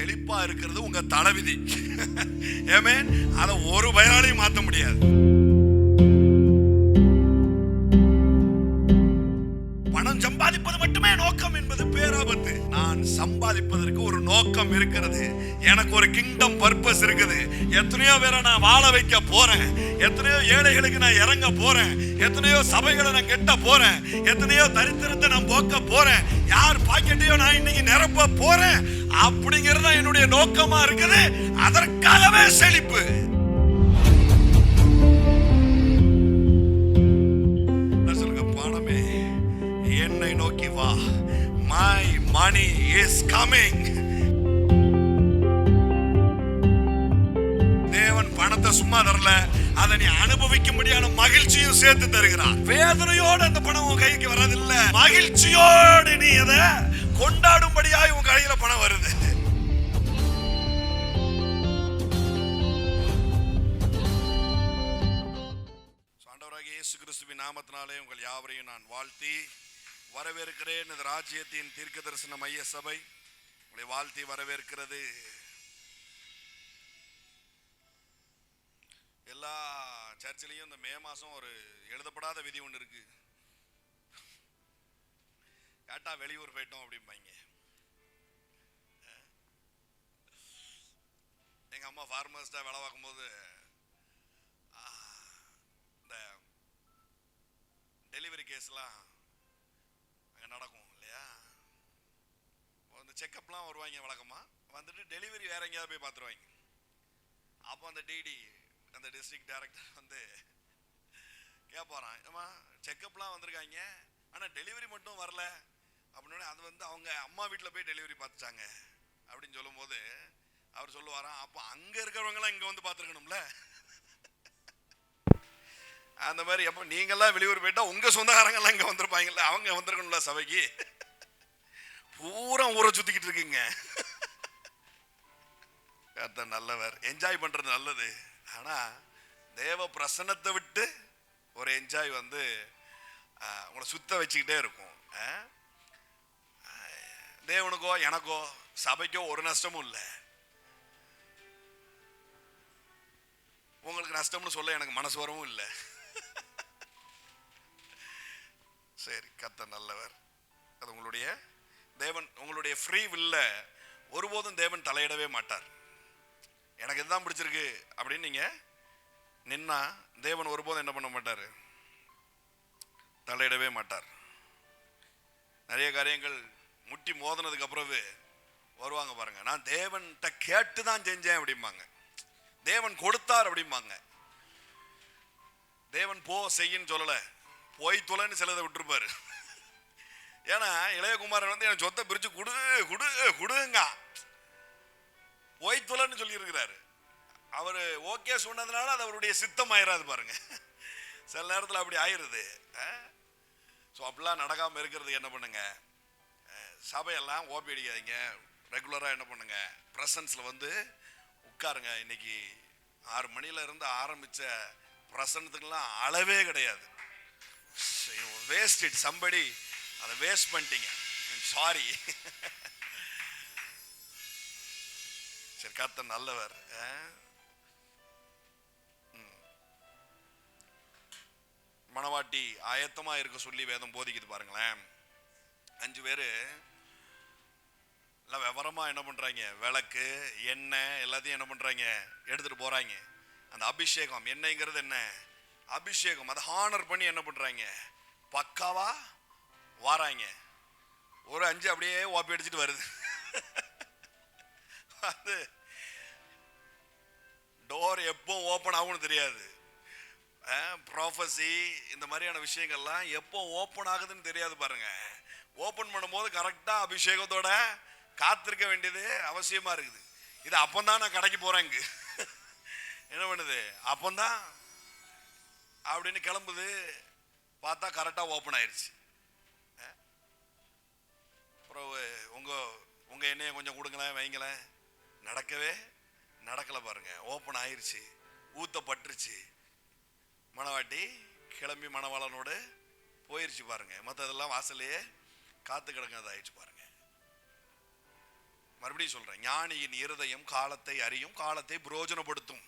செழிப்பா இருக்கிறது உங்க தலைவிதி. ஆமென். அத ஒரு பயனாலையும் மாத்த முடியாது. பணம் சம்பாதிப்பது மட்டுமே நோக்கம் என்பது பேராபத்து. நான் சம்பாதிப்பதற்கு ஒரு நோக்கம் இருக்கிறது. எனக்கு ஒரு கிங்டம் பர்பஸ் இருக்குது. எத்தனையோ பேரை நான் வாழ வைக்க போறேன். எத்தனையோ ஏழைகளுக்கு நான் இறங்க போறேன். எத்தனையோ சபைகளை நான் கெட்ட போறேன். எத்தனையோ தரித்திரத்தை நான் போக்க போறேன். யார் பாக்கெட்டையோ நான் இன்னைக்கு நிரப்ப போறேன். அப்படிங்கிறது என்னுடைய நோக்கமா இருக்குது. அதற்காகவே செழிப்பு. என்னை நோக்கி வா. My money is coming. தேவன் பணத்தை சும்மா தரல, அதை நீ அனுபவிக்கும்படியான மகிழ்ச்சியும் சேர்த்து தருகிறார். வேதனையோடு அந்த பணம் உன் கைக்கு வரதில்ல, மகிழ்ச்சியோடு நீ அதை கொண்டாடும்படியாய் உன் கையில பணம் வருது. ஆண்டவராகிய இயேசு கிறிஸ்துவின் நாமத்தினாலே உங்கள் யாவரையும் நான் வாழ்த்தி வரவேற்கிறேன். இந்த ராஜ்யத்தின் தீர்க்க தரிசன மைய சபை உங்களை வாழ்த்தி வரவேற்கிறது. எல்லா சர்ச்சிலையும் இந்த மே மாசம் ஒரு எழுதப்படாத விதி ஒன்று இருக்கு. கேட்டா வெளியூர் போயிட்டோம் அப்படிம்பாங்க. எங்க அம்மா ஃபார்மர்ஸ்டா வேலை பார்க்கும் போது இந்த டெலிவரி கேஸ்லாம் நடக்கும் இல்லையா? இந்த செக்கப்லாம் வருவாங்க வழக்கமா. வந்துட்டு டெலிவரி வேற எங்கேயாவது போய் பார்த்துருவாங்க. அப்போ அந்த டிடி, அந்த டிஸ்ட்ரிக்ட் டைரக்டர் வந்து கேட்பாரான், ஏமா செக்கப்லாம் வந்திருக்காங்க ஆனால் டெலிவரி மட்டும் வரல அப்படின்னு. அது வந்து அவங்க அம்மா வீட்டில் போய் டெலிவரி பார்த்துட்டாங்க அப்படின்னு சொல்லும் போது அவர் சொல்லுவாராம், அப்போ அங்கே இருக்கிறவங்களாம் இங்கே வந்து பார்த்துருக்கணும்ல. அந்த மாதிரி எப்போ நீங்கள்லாம் வெளியூர் போயிட்டா உங்கள் சொந்தக்காரங்கெல்லாம் இங்கே வந்திருப்பாங்கல்ல, அவங்க வந்திருக்கணும்ல சபைக்கு. பூரா ஊரை சுற்றிக்கிட்டு இருக்குங்க. கர்த்தர் நல்லவர். என்ஜாய் பண்ணுறது நல்லது. ஆனால் தேவ பிரசன்னத்தை விட்டு ஒரு என்ஜாய் வந்து உங்களை சுத்த வச்சுக்கிட்டே இருக்கும். தேவனுக்கோ எனக்கோ சபைக்கோ ஒரு நஷ்டமும் இல்லை. உங்களுக்கு நஷ்டம்னு சொல்ல எனக்கு மனசு வரவும் இல்லை. சரி, கர்த்தர் நல்லவர். அது உங்களுடைய தேவன், உங்களுடைய ஃப்ரீ வில்ல ஒருபோதும் தேவன் தலையிடவே மாட்டார். எனக்கு இதுதான் பிடிச்சிருக்கு அப்படின்னு நீங்க நின்னா தேவன் ஒருபோதும் என்ன பண்ண மாட்டார், தலையிடவே மாட்டார். நிறைய காரியங்கள் முட்டி மோதினதுக்கு அப்புறம் வருவாங்க பாருங்க, நான் தேவன்கிட்ட கேட்டு தான் செஞ்சேன் அப்படிம்பாங்க. தேவன் கொடுத்தார் அப்படிம்பாங்க. தேவன் போ செய்யின்னு சொல்லல, போய் தொலைன்னு சிலதை விட்டுருப்பாரு. ஏன்னா இளையகுமாரன் வந்து எனக்கு சொத்தை பிரிச்சு குடு குடு குடுங்க போய் தொலைன்னு சொல்லி இருக்கிறாரு. அவரு ஓகே சொன்னதுனால அது அவருடைய சித்தம் ஆயிராது பாருங்க. சில நேரத்தில் அப்படி ஆயிருது. ஸோ அப்படிலாம் நடக்காம இருக்கிறதுக்கு என்ன பண்ணுங்க, சபையெல்லாம் ஓபி அடிக்காதீங்க. ரெகுலராக என்ன பண்ணுங்க, பிரசன்ஸ்ல வந்து உட்காருங்க. இன்னைக்கு 6 மணில இருந்து ஆரம்பிச்ச பிரசன்னத்துக்கெல்லாம் அளவே கிடையாது. வேஸ்ட் சம்படி அதை வேஸ்ட் பண்ணிட்டீங்க, சாரி. சரி, கர்த்தர் நல்லவர். மணவாட்டி ஆயத்தமா இருக்க சொல்லி வேதம் போதிக்குது பாருங்களேன். 5 பேரு எல்லாம் விவரமா என்ன பண்றாங்க, விளக்கு எண்ணெய் எல்லாத்தையும் என்ன பண்றாங்க எடுத்துட்டு போறாங்க. அந்த அபிஷேகம், எண்ணெய்ங்கிறது என்ன, அபிஷேகம். அதை ஹானர் பண்ணி என்ன பண்றாங்க, பக்காவா வாராங்க. ஒரு 5 அப்படியே ஓப்பி அடிச்சுட்டு வருது. அது டோர் எப்போ ஓப்பன் ஆகும்னு தெரியாது. ப்ராஃபஸி இந்த மாதிரியான விஷயங்கள்லாம் எப்போ ஓப்பன் ஆகுதுன்னு தெரியாது பாருங்க. ஓப்பன் பண்ணும்போது கரெக்டா அபிஷேகத்தோட காத்திருக்க வேண்டியது அவசியமா இருக்குது. இது அப்பந்தான் நான் கடைக்கு போறேங்க என்ன பண்ணுது, அப்பந்தான் அப்படின்னு கிளம்புது. பார்த்தா கரெக்டா ஓப்பன் ஆயிடுச்சு. அப்புறம் உங்க எண்ணெயை கொஞ்சம் கொடுங்களேன் வைங்களேன், நடக்கவே நடக்கல பாருங்க. ஓப்பன் ஆயிடுச்சு, ஊத்தப்பட்டுருச்சு. மணவாட்டி கிளம்பி மணவாளனோடு போயிருச்சு பாருங்க. மற்றதெல்லாம் வாசலையே காத்து கிடங்காத ஆயிடுச்சு பாருங்க. மறுபடியும் சொல்றேன், ஞானியின் இருதயம் காலத்தை அறியும், காலத்தை பிரயோஜனப்படுத்தும்.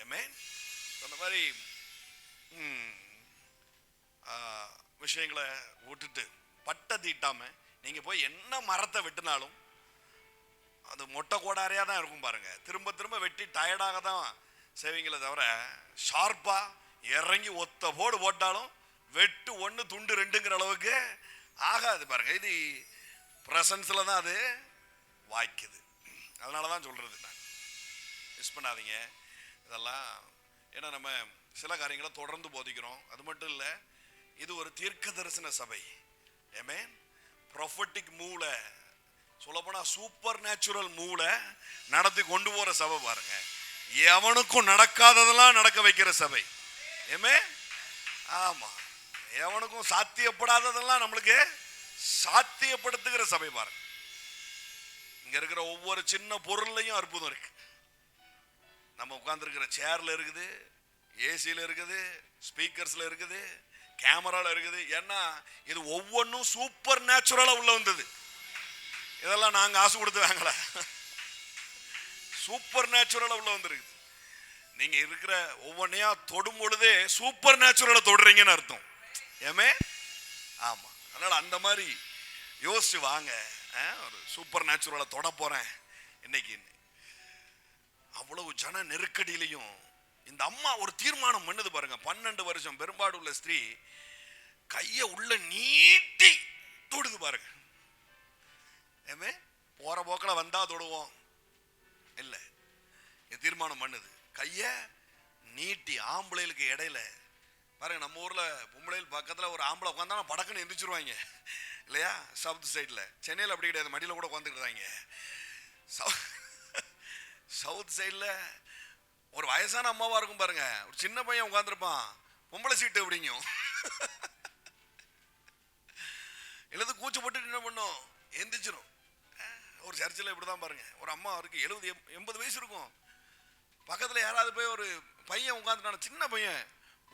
ஆமென். அந்த மாதிரி விஷயங்களை விட்டுட்டு பட்டை தீட்டாம நீங்க போய் என்ன மரத்தை வெட்டினாலும் அது மொட்டை கோடாரியா தான் இருக்கும் பாருங்க. திரும்ப திரும்ப வெட்டி டயர்டாக தான் செய்வீங்களே தவிர ஷார்ப்பா இறங்கி ஒத்த போடு போட்டாலும் வெட்டு ஒன்று துண்டு ரெண்டுங்கிற அளவுக்கு ஆகாது பாருங்க. இது பிரசன்ஸ்ல தான் அது வாய்க்குது. அதனாலதான் சொல்றது, நான் மிஸ் பண்ணாதீங்க இதெல்லாம். ஏன்னா நம்ம சில காரியங்களை தொடர்ந்து போதிக்கிறோம். அது மட்டும் இல்லை, இது ஒரு தீர்க்க தரிசன சபை. ஆமென். ப்ரொஃபட்டிக் மூல, சொல்லப்போனா சூப்பர் நேச்சுரல் மூல நடத்தி கொண்டு போற சபை பாருங்க. எவனுக்கும் நடக்காததெல்லாம் நடக்க வைக்கிற சபை. ஆமென். ஆமா, எவனுக்கும் சாத்தியப்படாததெல்லாம் நம்மளுக்கு சாத்தியப்படுத்துகிற சபை பாருங்க. இங்க இருக்கிற ஒவ்வொரு சின்ன பொருள்லையும் அற்புதம் இருக்கு. நம்ம உட்கார்ந்துருக்கிற சேர்ல இருக்குது, ஏசியில இருக்குது, ஸ்பீக்கர்ஸ்ல இருக்குது, கேமரால இருக்குது. ஏன்னா இது ஒவ்வொன்றும் சூப்பர் நேச்சுரலா உள்ள வந்தது. இதெல்லாம் நாங்க ஆசை கொடுத்து வாங்கல, சூப்பர் நேச்சுரலா உள்ள வந்துருக்கு. நீங்க இருக்கிற ஒவ்வொன்றையா தொடும் பொழுதே சூப்பர் நேச்சுரலா தொடுறீங்கன்னு அர்த்தம். ஏமே ஆமா. அதனால அந்த மாதிரி யோசிச்சு வாங்க. ஒரு சூப்பர் நேச்சுரலா தொட போறேன் இன்னைக்கு. அவ்வளவு ஜன நெருக்கடியிலையும் இந்த அம்மா ஒரு தீர்மானம் பண்ணது பாருங்க. 12 வருஷம் பெரும்பாடு உள்ள ஸ்திரீ கைய உள்ள நீட்டி தொடுது பாருங்க. ஏமே போற போக்கல வந்தா தொடுவோம் இல்ல, தீர்மானம் பண்ணுது. கைய நீட்டி ஆம்பளைகளுக்கு இடையில பாருங்க. நம்ம ஊர்ல பொம்பளைகள் பக்கத்துல ஒரு ஆம்பளை உட்காந்தா படக்குன்னு எந்திரிச்சிருவாங்க இல்லையா? சவுத் சைட்ல. சென்னையில் அப்படி கிடையாது, மடியில கூட உட்காந்துக்கிட்டாங்க. சவுத் சைட்ல ஒரு வயசான அம்மாவா இருக்கும் பாருங்க, ஒரு சின்ன பையன் உட்காந்துருப்பான், பொம்பளை சீட்டு அப்படிங்கும். எழுது கூச்சு போட்டு என்ன பண்ணும், எந்திரிச்சிடும். ஒரு சர்ச்சில் இப்படிதான் பாருங்க, ஒரு அம்மா இருக்கு 70-80 வயசு இருக்கும். பக்கத்துல யாராவது போய் ஒரு பையன் உட்காந்துட்டான, சின்ன பையன்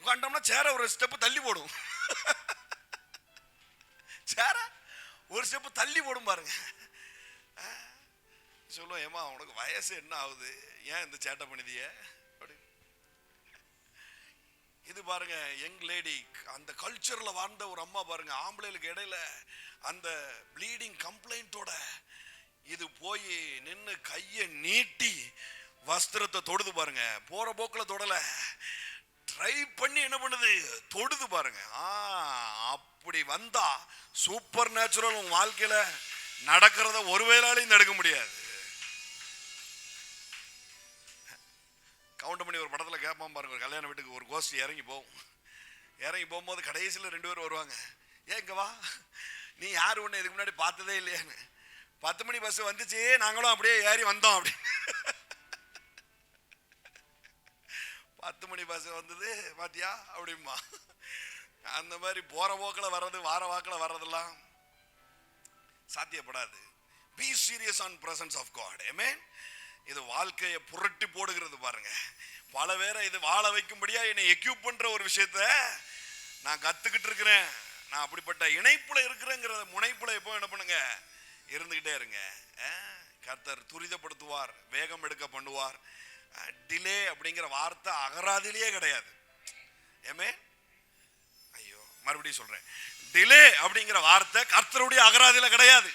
உட்காண்டோம்னா சேர ஒரு ஸ்டெப் தள்ளி போடும். சேர ஒரு ஸ்டெப் தள்ளி போடும் பாருங்க. சொல்லுவோம், ஏமா உனக்கு வயசு என்ன ஆகுது, ஏன் இந்த சேட்டை பண்ணிதிய? இது பாருங்க யங் லேடி, அந்த கல்ச்சர்ல வாழ்ந்த ஒரு அம்மா பாருங்க. ஆம்பளைகளுக்கு இடையில அந்த ப்ளீடிங் கம்ப்ளைண்டோட இது போய் நின்று கையை நீட்டி வஸ்திரத்தை தொடுது பாருங்க. போற போக்கில் தொடல, ட்ரை பண்ணி என்ன பண்ணுது, தொடுது பாருங்க. அப்படி வந்தா சூப்பர் நேச்சுரல் உங்க வாழ்க்கையில நடக்கிறத ஒரு வேளாலையும் தடுக்க முடியாது. கவுண்ட் பண்ணி ஒரு படத்துல கேட்பான் பாருங்க, ஒரு கல்யாண வீட்டுக்கு ஒரு கோஷ்டி இறங்கி போகும். இறங்கி போகும்போது கடைசியில் 2 பேர் வருவாங்க. ஏன் இங்க வா, நீ யாரு ஒண்ணு இதுக்கு முன்னாடி பார்த்ததே இல்லையான்னு. 10 மணி பஸ் வந்துச்சு, நாங்களும் அப்படியே ஏறி வந்தோம். அப்படி 10 மணி பஸ் வந்தது பாத்தியா அப்படிமா. அந்த மாதிரி போற போக்கில் வர்றது, வார வாக்கில் வர்றதெல்லாம் சாத்தியப்படாது. Be serious on presence of God. Amen. இது வாழ்க்கையை புரட்டி போடுகிறது பாருங்க. பல பேரை இது வாழ வைக்கும்படியா என்னை எக்யூப் பண்ற ஒரு விஷயத்த நான் கத்துக்கிட்டு இருக்கிறேன். நான் அப்படிப்பட்ட இணைப்புல இருக்கிறேங்கிற முனைப்புல எப்போ என்ன பண்ணுங்க, இருந்துகிட்டே இருங்க. கர்த்தர் துரிதப்படுத்துவார், வேகம் எடுக்க பண்ணுவார். டிலே அப்படிங்கிற வார்த்தை அகராதிலேயே கிடையாது. ஏமே ஐயோ, மறுபடியும் சொல்றேன், டிலே அப்படிங்கிற வார்த்தை கர்த்தருடைய அகராதியில கிடையாது.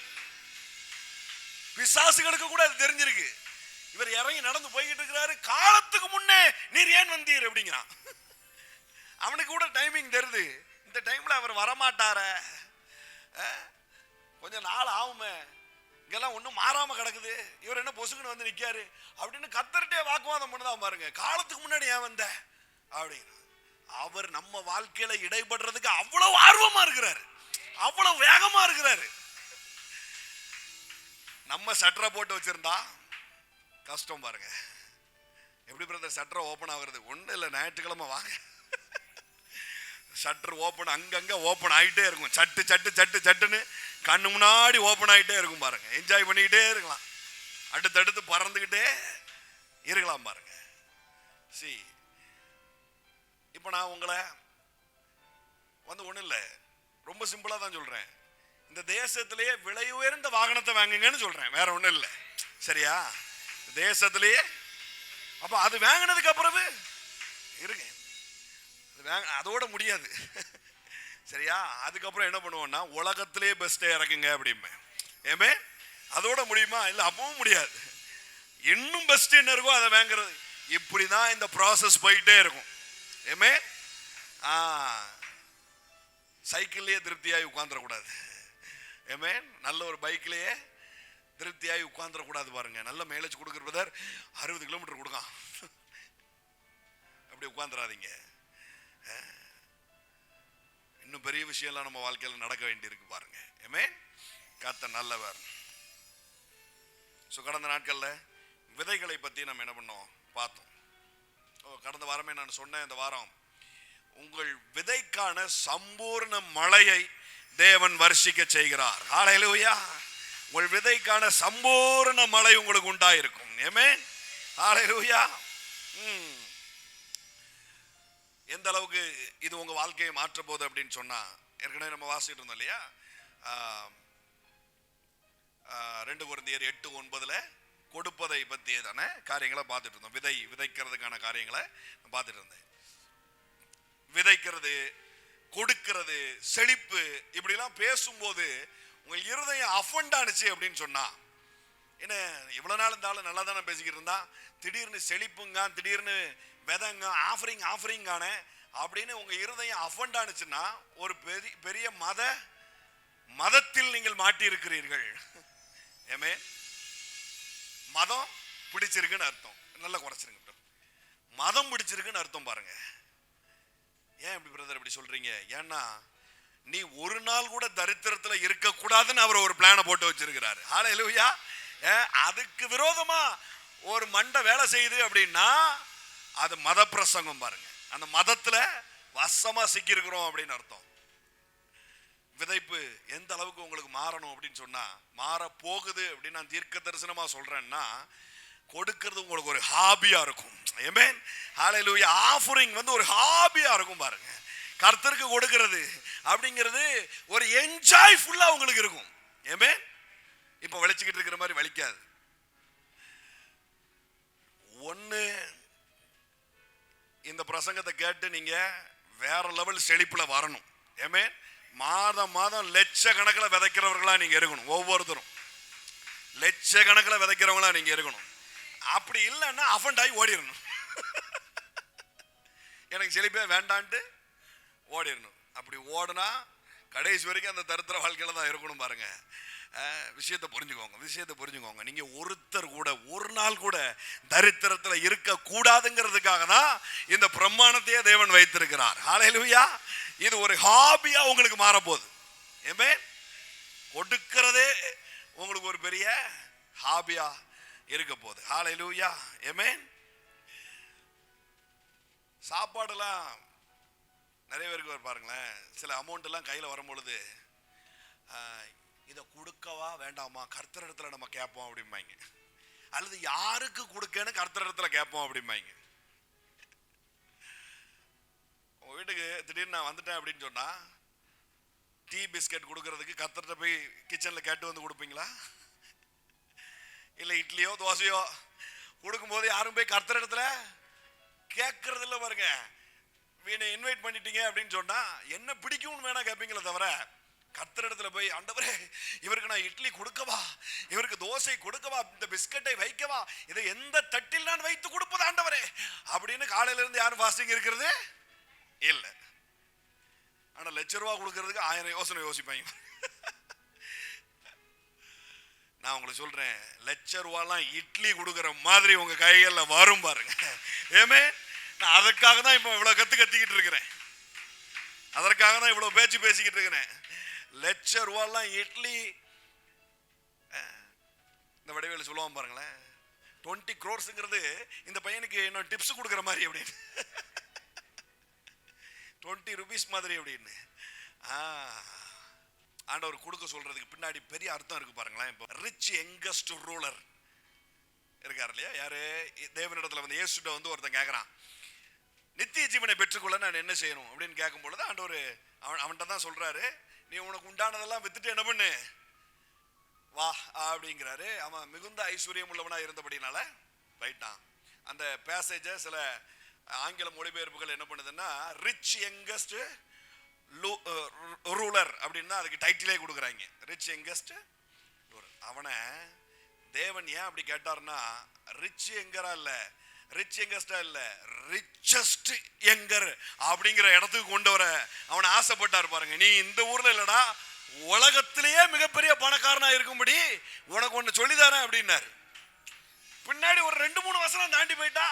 பிசாசுகளுக்கு கூட அது தெரிஞ்சிருக்கு. இவர் இறங்கி நடந்து போய்கிட்டு இருக்கிறாரு, காலத்துக்கு முன்னே நீர் ஏன் வந்தீர் அப்படிங்கிறான். அவனுக்கு கூட டைமிங் தெரியுது, இந்த டைம்ல அவர் வரமாட்டார, கொஞ்சம் நாள் ஆகுமே, இங்கெல்லாம் ஒன்றும் மாறாம கிடக்குது, இவர் என்ன பொசுக்குன்னு வந்து நிற்காரு அப்படின்னு கத்தர்கிட்டே வாக்குவாதம் பண்ணுதான் பாருங்க. காலத்துக்கு முன்னாடி ஏன் வந்த அப்படின்னு. அவர் நம்ம வாழ்க்கையில இடைபடுறதுக்கு அவ்வளவு ஆர்வமா இருக்கிறாரு, அவ்வளவு வேகமா இருக்கிறாரு. நம்ம சட்டரை போட்டு வச்சிருந்தா கஷ்டம் பாருங்க. எப்படி பிரதர் சட்டரை ஓப்பன் ஆகுறது? ஒன்றும் இல்லை, ஞாயிற்றுக்கிழமை வாங்க, ஷட்டர் ஓப்பன் அங்கங்க ஓப்பன் ஆகிட்டே இருக்கும். சட்டு சட்டு சட்டு சட்டுன்னு கண்ணு முன்னாடி ஓப்பன் ஆகிட்டே இருக்கும் பாருங்க. என்ஜாய் பண்ணிக்கிட்டே இருக்கலாம், அடுத்தடுத்து பறந்துக்கிட்டே இருக்கலாம் பாருங்க. சி இப்போ நான் உங்களை வந்து ஒன்றும் இல்லை, ரொம்ப சிம்பிளாக தான் சொல்கிறேன். இந்த தேசத்திலேயே விலை உயர்ந்த வாகனத்தை வாங்குங்கன்னு சொல்றேன், வேற ஒண்ணும் இல்லை. சரியா? தேசத்திலேயே. அப்ப அது வாங்கினதுக்கு அப்புறமே இருங்க, அதோட முடியாது. சரியா? அதுக்கப்புறம் என்ன பண்ணுவோம்னா உலகத்திலே பெஸ்ட்டே இறக்குங்க அப்படிமே. ஏமே அதோட முடியுமா? இல்லை, அப்பவும் முடியாது. இன்னும் பெஸ்ட் என்ன இருக்கோ அதை வாங்குறது. இப்படிதான் இந்த ப்ராசஸ் போயிட்டே இருக்கும். ஏமே சைக்கிள்லயே திருப்தியாகி உட்காந்துடக்கூடாது. ஏமே நல்ல ஒரு பைக்லயே திருப்தியாகி உட்காந்துடக்கூடாது. பாருங்க, நல்ல மைலேஜ் கொடுக்குறவர் 60 கிலோமீட்டர் கொடுக்கான், அப்படி உட்காந்துடாதீங்க. இன்னும் பெரிய விஷயம்லாம் நம்ம வாழ்க்கையில் நடக்க வேண்டியிருக்கு பாருங்க. ஏமே கர்த்தர் நல்லவர். கடந்த நாட்கள்ல விதைகளை பத்தி நம்ம என்ன பண்ணோம் பார்த்தோம். கடந்த வாரமே நான் சொன்னேன், இந்த வாரம் உங்கள் விதைக்கான சம்பூர்ண மழையை தேவன் வருஷிக்க செய்கிறார். ஹல்லேலூயா. உங்கள் விதைக்கான சம்பூர்ண மழை உங்களுக்கு உண்டாயிருக்கும். ஆமென். ஹல்லேலூயா. எந்த அளவுக்கு இது உங்க வாழ்க்கையை மாற்ற போகுது அப்படின்னு சொன்னா, ஏற்கனவே நம்ம வாசிட்டு இருந்தோம் இல்லையா, 2 கொரிந்தியர் 8:9 கொடுப்பதை பற்றியதான காரியங்களை பார்த்துட்டு இருந்தோம். விதைக்கிறதுக்கான காரியங்களை பார்த்துட்டு இருந்தேன். விதைக்கிறது, கொடுக்கிறது, செழிப்பு, இப்படிலாம் பேசும்போது உங்கள் இருதயம் அஃபண்ட் ஆனிச்சு அப்படின்னு சொன்னா, என்ன இவ்வளவு நாள் இருந்தாலும் நல்லா தானே பேசிக்கிட்டு இருந்தா, திடீர்னு செழிப்புங்க, திடீர்னு விதைங்க, ஆஃபரிங்கான அப்படின்னு உங்க இருதயம் அஃபண்ட் ஆனிச்சுன்னா ஒரு பெரிய மதத்தில் நீங்கள் மாட்டி இருக்கிறீர்கள். ஏமே மதம் பிடிச்சிருக்குன்னு அர்த்தம். நல்லா குறைச்சிருங்க, மதம் பிடிச்சிருக்குன்னு அர்த்தம். பாருங்க, ஏன் இப்படி பிரதர் இப்படி சொல்றீங்க? ஏன்னா நீ ஒரு நாள் கூட தரித்திரத்துல இருக்க கூடாதுன்னு அவர் ஒரு பிளானை போட்டு வச்சிருக்கிறாரு. ஹல்லேலூயா. அதுக்கு விரோதமா ஒரு மண்டை வேலை செய்யுது அப்படின்னா அது மத பிரசங்கம். பாருங்க, அந்த மதத்துல வசமா சிக்கி இருக்கிறோம் அப்படின்னு அர்த்தம். விதைப்பு எந்த அளவுக்கு உங்களுக்கு மாறணும் அப்படின்னு சொன்னா, மாற போகுது அப்படின்னு நான் தீர்க்க தரிசனமா சொல்றேன்னா, கொடுக்கிறது உங்களுக்கு ஒரு ஹாபியா இருக்கும். ஆமென். ஹல்லேலூயா. ஆஃபரிங் ஒரு ஹாபியா இருக்கும். பாருங்க, கர்த்தருக்கு கொடுக்கிறது அப்படிங்கிறது ஒரு என்ஜாய்ஃபுல்லா உங்களுக்கு இருக்கும். ஆமென். இப்ப வலிச்சுக்கிட்டு இருக்கிற மாதிரி வலிக்காது. ஒண்ணு, இந்த பிரசங்கத்தை கேட்டு நீங்க வேற லெவல் செழிப்புல வரணும். ஆமென். மாதம் மாதம் லட்சக்கணக்கில் விதைக்கிறவர்களா நீங்க இருக்கணும். ஒவ்வொருத்தரும் லட்சக்கணக்கில் விதைக்கிறவங்களா நீங்க இருக்கணும். அப்படி இல்லைன்னா அஃபண்ட் ஆகி ஓடிடணும். எனக்கு செழிப்பே வேண்டான்ட்டு ஓடிடணும். அப்படி ஓடுனா கடைசி வரைக்கும் அந்த தரித்திர வாழ்க்கையில தான் இருக்கணும். பாருங்க, விஷயத்தை புரிஞ்சுக்கோங்க. நீங்க ஒருத்தர் கூட ஒரு நாள் கூட தரித்திரத்துல இருக்க கூடாதுங்கிறதுக்காக தான் இந்த பிரமாணத்தையே தேவன் வைத்திருக்கிறார். ஹல்லேலூயா. இது ஒரு ஹாபியா உங்களுக்கு மாறப்போகுது. ஆமென். கொடுக்கிறதே உங்களுக்கு ஒரு பெரிய ஹாபியா இருக்க போகுது. ஹல்லேலூயா. ஆமென். சாப்பாடுலாம் நிறைய பேருக்கு பாருங்களேன், சில அமௌண்ட் எல்லாம் கையில வரும்பொழுது இதை கொடுக்கவா வேண்டாமா கர்த்தர் இடத்துல நம்ம கேட்போம் அப்படிம்பாங்க, அல்லது யாருக்கு கொடுக்கன்னு கர்த்தர் இடத்துல கேட்போம் அப்படிம்பாங்க. உங்க வீட்டுக்கு திடீர்னு நான் வந்துட்டேன் அப்படின்னு சொன்னா, டீ பிஸ்கட் கொடுக்கறதுக்கு கர்த்தர்கிட்ட போய் கிச்சன்ல கேட்டு வந்து கொடுப்பீங்களா? இல்ல இட்லியோ தோசையோ கொடுக்கும்போது யாரும் போய் கர்த்தர் இடத்துல கேட்கறது இல்லை. பாருங்க, வீணை இன்வைட் பண்ணிட்டீங்க அப்படின்னு சொன்னா என்ன பிடிக்கும்னு வேணா கேட்பீங்களே தவிர, கர்த்தர் இடத்துல போய் ஆண்டவரே இவருக்கு நான் இட்லி கொடுக்கவா, இவருக்கு தோசை கொடுக்கவா, இந்த பிஸ்கட்டை வைக்கவா, இதை எந்த தட்டில் நான் வைத்து கொடுப்பது ஆண்டவரே அப்படின்னு காலையில இருந்து யாரும் ஃபாஸ்டிங் இருக்கிறது இல்ல. ஆனா ₹1,00,000 கொடுக்கறதுக்கு 1000 யோசனை யோசிப்பாங்க. நான் உங்களுக்கு சொல்றேன், ₹1,00,000 இட்லி கொடுக்கிற மாதிரி உங்க கைகள்ல வரும். பாருங்க. ஏமே நான் அதற்காக தான் இப்ப இவ்வளவு கத்திக்கிட்டு இருக்கிறேன். அதற்காக தான் இவ்வளவு பேசிக்கிட்டு இருக்கிறேன். ₹1,00,000 இட்லி. இந்த வடிவேலு சொல்லுவான் பாருங்களேன், 20 crores இந்த பையனுக்கு என்ன டிப்ஸ் கொடுக்குற மாதிரி அப்படின்னு, 20 rupees மாதிரி அப்படின்னு. ஆண்டவர் கொடுக்க சொல்றதுக்கு பின்னாடி பெரிய அர்த்தம் இருக்கு பாருங்களேன். இப்போ ரிச் யங்கஸ்ட் ரூலர் இருக்காரு இல்லையா, யாரு தேவனிடத்துல இயேசுட்ட ஒருத்தன் கேட்கறான், நித்திய ஜீவனை பெற்றுக்கொள்ள நான் என்ன செய்யணும் அப்படின்னு கேட்கும் பொழுது ஆண்டவர் அவன்கிட்ட தான் சொல்றாரு, நீ உனக்கு உண்டானதெல்லாம் வித்துட்டு என்ன பண்ணு வா அப்படிங்கிறாரு. அவன் மிகுந்த ஐஸ்வர்யம் உள்ளவனா இருந்தபடினால போயிட்டான். அந்த பேசேஜ சில ஆங்கில மொழிபெயர்ப்புகள் என்ன பண்ணுதுன்னா ரிச் யங்கஸ்ட் ரூலர் அப்படின்னு அதுக்கு டைட்டிலே கொடுக்குறாங்க. ரிச் யங்கஸ்ட் அவனை தேவன் ஏன் அப்படி கேட்டார்னா, ரிச் எங்கரா இல்ல, ரிச் யங்கஸ்டா இல்ல, ரிச்சஸ்ட் யங்கர் அப்படிங்கிற இடத்துக்கு கொண்டு வர அவனை ஆசைப்பட்டார் பாருங்க. நீ இந்த ஊர்ல இல்லடா, உலகத்திலேயே மிகப்பெரிய பணக்காரனா இருக்கும்படி உனக்கு ஒண்ணு சொல்லிதாரேன் அப்படின்னாரு. பின்னாடி ஒரு 2-3 வசனம் தாண்டி போயிட்டா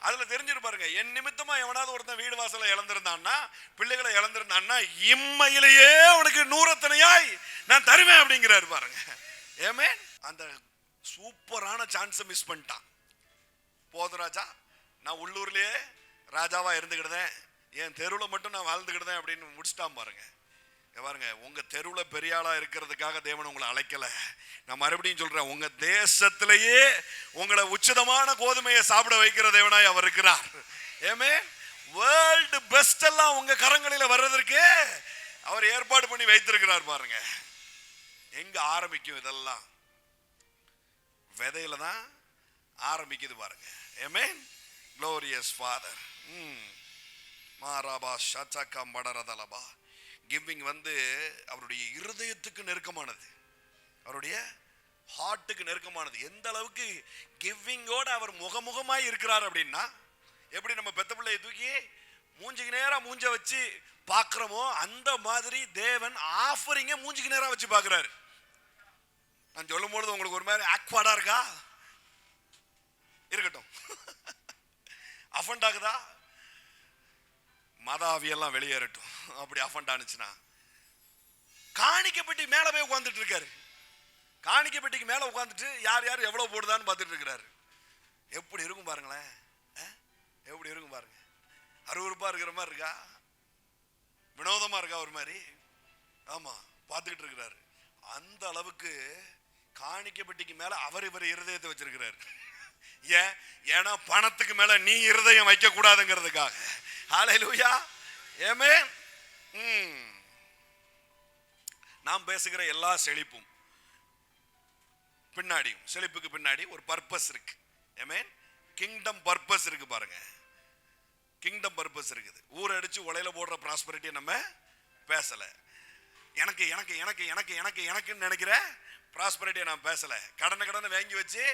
அதுல தெரிஞ்சிருப்பாருங்க. என் நிமித்தமா எவனாவது ஒருத்தன் வீடு வாசலை இழந்திருந்தான்னா, பிள்ளைகளை இழந்திருந்தான்னா, இம்மையிலேயே உனக்கு 100 நான் தருவேன் அப்படிங்கிறாரு பாருங்க. ஏமே அந்த சூப்பரான சான்ஸை மிஸ் பண்ணிட்டான். போதும் ராஜா, நான் உள்ளூர்லயே ராஜாவா இருந்துக்கிட்டேன், என் தெருவில் மட்டும் நான் வாழ்ந்துக்கிட்டேன் அப்படின்னு முடிச்சிட்டான் பாருங்க. பாருங்க, உங்க தெருவில் பெரிய ஆளா இருக்கிறதுக்காக தேவன் உங்களை அழைக்கல. நான் மறுபடியும் சொல்றேன், உங்க தேசத்திலேயே உங்களை உச்சிதமான கோதுமையை சாப்பிட வைக்கிற தேவனாய் அவர் இருக்கிறார். ஏமே வேர்ல்டு பெஸ்ட் எல்லாம் உங்க கரங்களில வர்றதற்கு அவர் ஏற்பாடு பண்ணி வைத்திருக்கிறார் பாருங்க. எங்க ஆரம்பிக்கும் இதெல்லாம்? விதையில தான் ஆரம்பிக்குது பாருங்க. ஆமென். glorious father. மாராபா ஷச்சகா மடரதலபா. கிவிங் வந்து அவருடைய இருதயத்துக்கு நெருக்கமானது, அவருடைய ஹார்ட்டுக்கு நெருக்கமானது. எந்த அளவுக்கு கிவிங்கோட அவர் முகமுகமாய் இருக்கிறார் அப்படின்னா, எப்படி நம்ம பெத்த பிள்ளையை தூக்கி மூஞ்சிக்கு நேரா மூஞ்ச வச்சு பார்க்கிறோமோ அந்த மாதிரி தேவன் ஆஃபரிங்க மூஞ்சிக்கு நேரா வச்சு பார்க்கிறாரு. நான் சொல்லும் பொழுது உங்களுக்கு ஒரு மாதிரி ஆக்வார்டா இருக்கா? இருக்கட்டும். அஃபண்ட் ஆகுதா? மதாவியெல்லாம் வெளியேறட்டும். அப்படி அஃபண்ட் ஆனிச்சுன்னா, காணிக்கப்பட்டி மேல போய் உட்கார்ந்துட்டு இருக்காரு. காணிக்கப்பட்டிக்கு மேல உட்கார்ந்துட்டு யார் யார் எவ்வளவு போடுதான்னு பார்த்துட்டு இருக்கிறாரு. எப்படி இருக்கும் பாருங்களேன், எப்படி இருக்கும் பாருங்க. அருவருப்பா இருக்கிற மாதிரி இருக்கா? வினோதமா இருக்கா ஒரு மாதிரி? ஆமா, பார்த்துக்கிட்டு இருக்கிறாரு. அந்த அளவுக்கு காணிக்கப்பட்டிக்கு மேல அவர் இவர் இருதயத்தை வச்சிருக்கிறாரு. ஏன்? ஏன்னா பணத்துக்கு மேல நீ இருதயம் வைக்க கூடாதுங்கிறதுக்காக. ஹல்லேலூயா. ஆமென். நாம் பேசுகிற எல்லா செழிப்பும் பின்னாடியும், செழிப்புக்கு பின்னாடி ஒரு பர்பஸ் இருக்கு. ஆமென். கிங்டம் பர்பஸ் இருக்கு பாருங்க. கிங்டம் பர்பஸ் இருக்குது. ஊரை அடிச்சு உலையில போடுற ப்ராஸ்பரிட்டியை நம்ம பேசல. எனக்கு எனக்கு எனக்கு எனக்கு எனக்கு எனக்குன்னு நினைக்கிற ப்ராஸ்பரிட்டியை நான் பேசல. கடனை வாங்கி வச்சு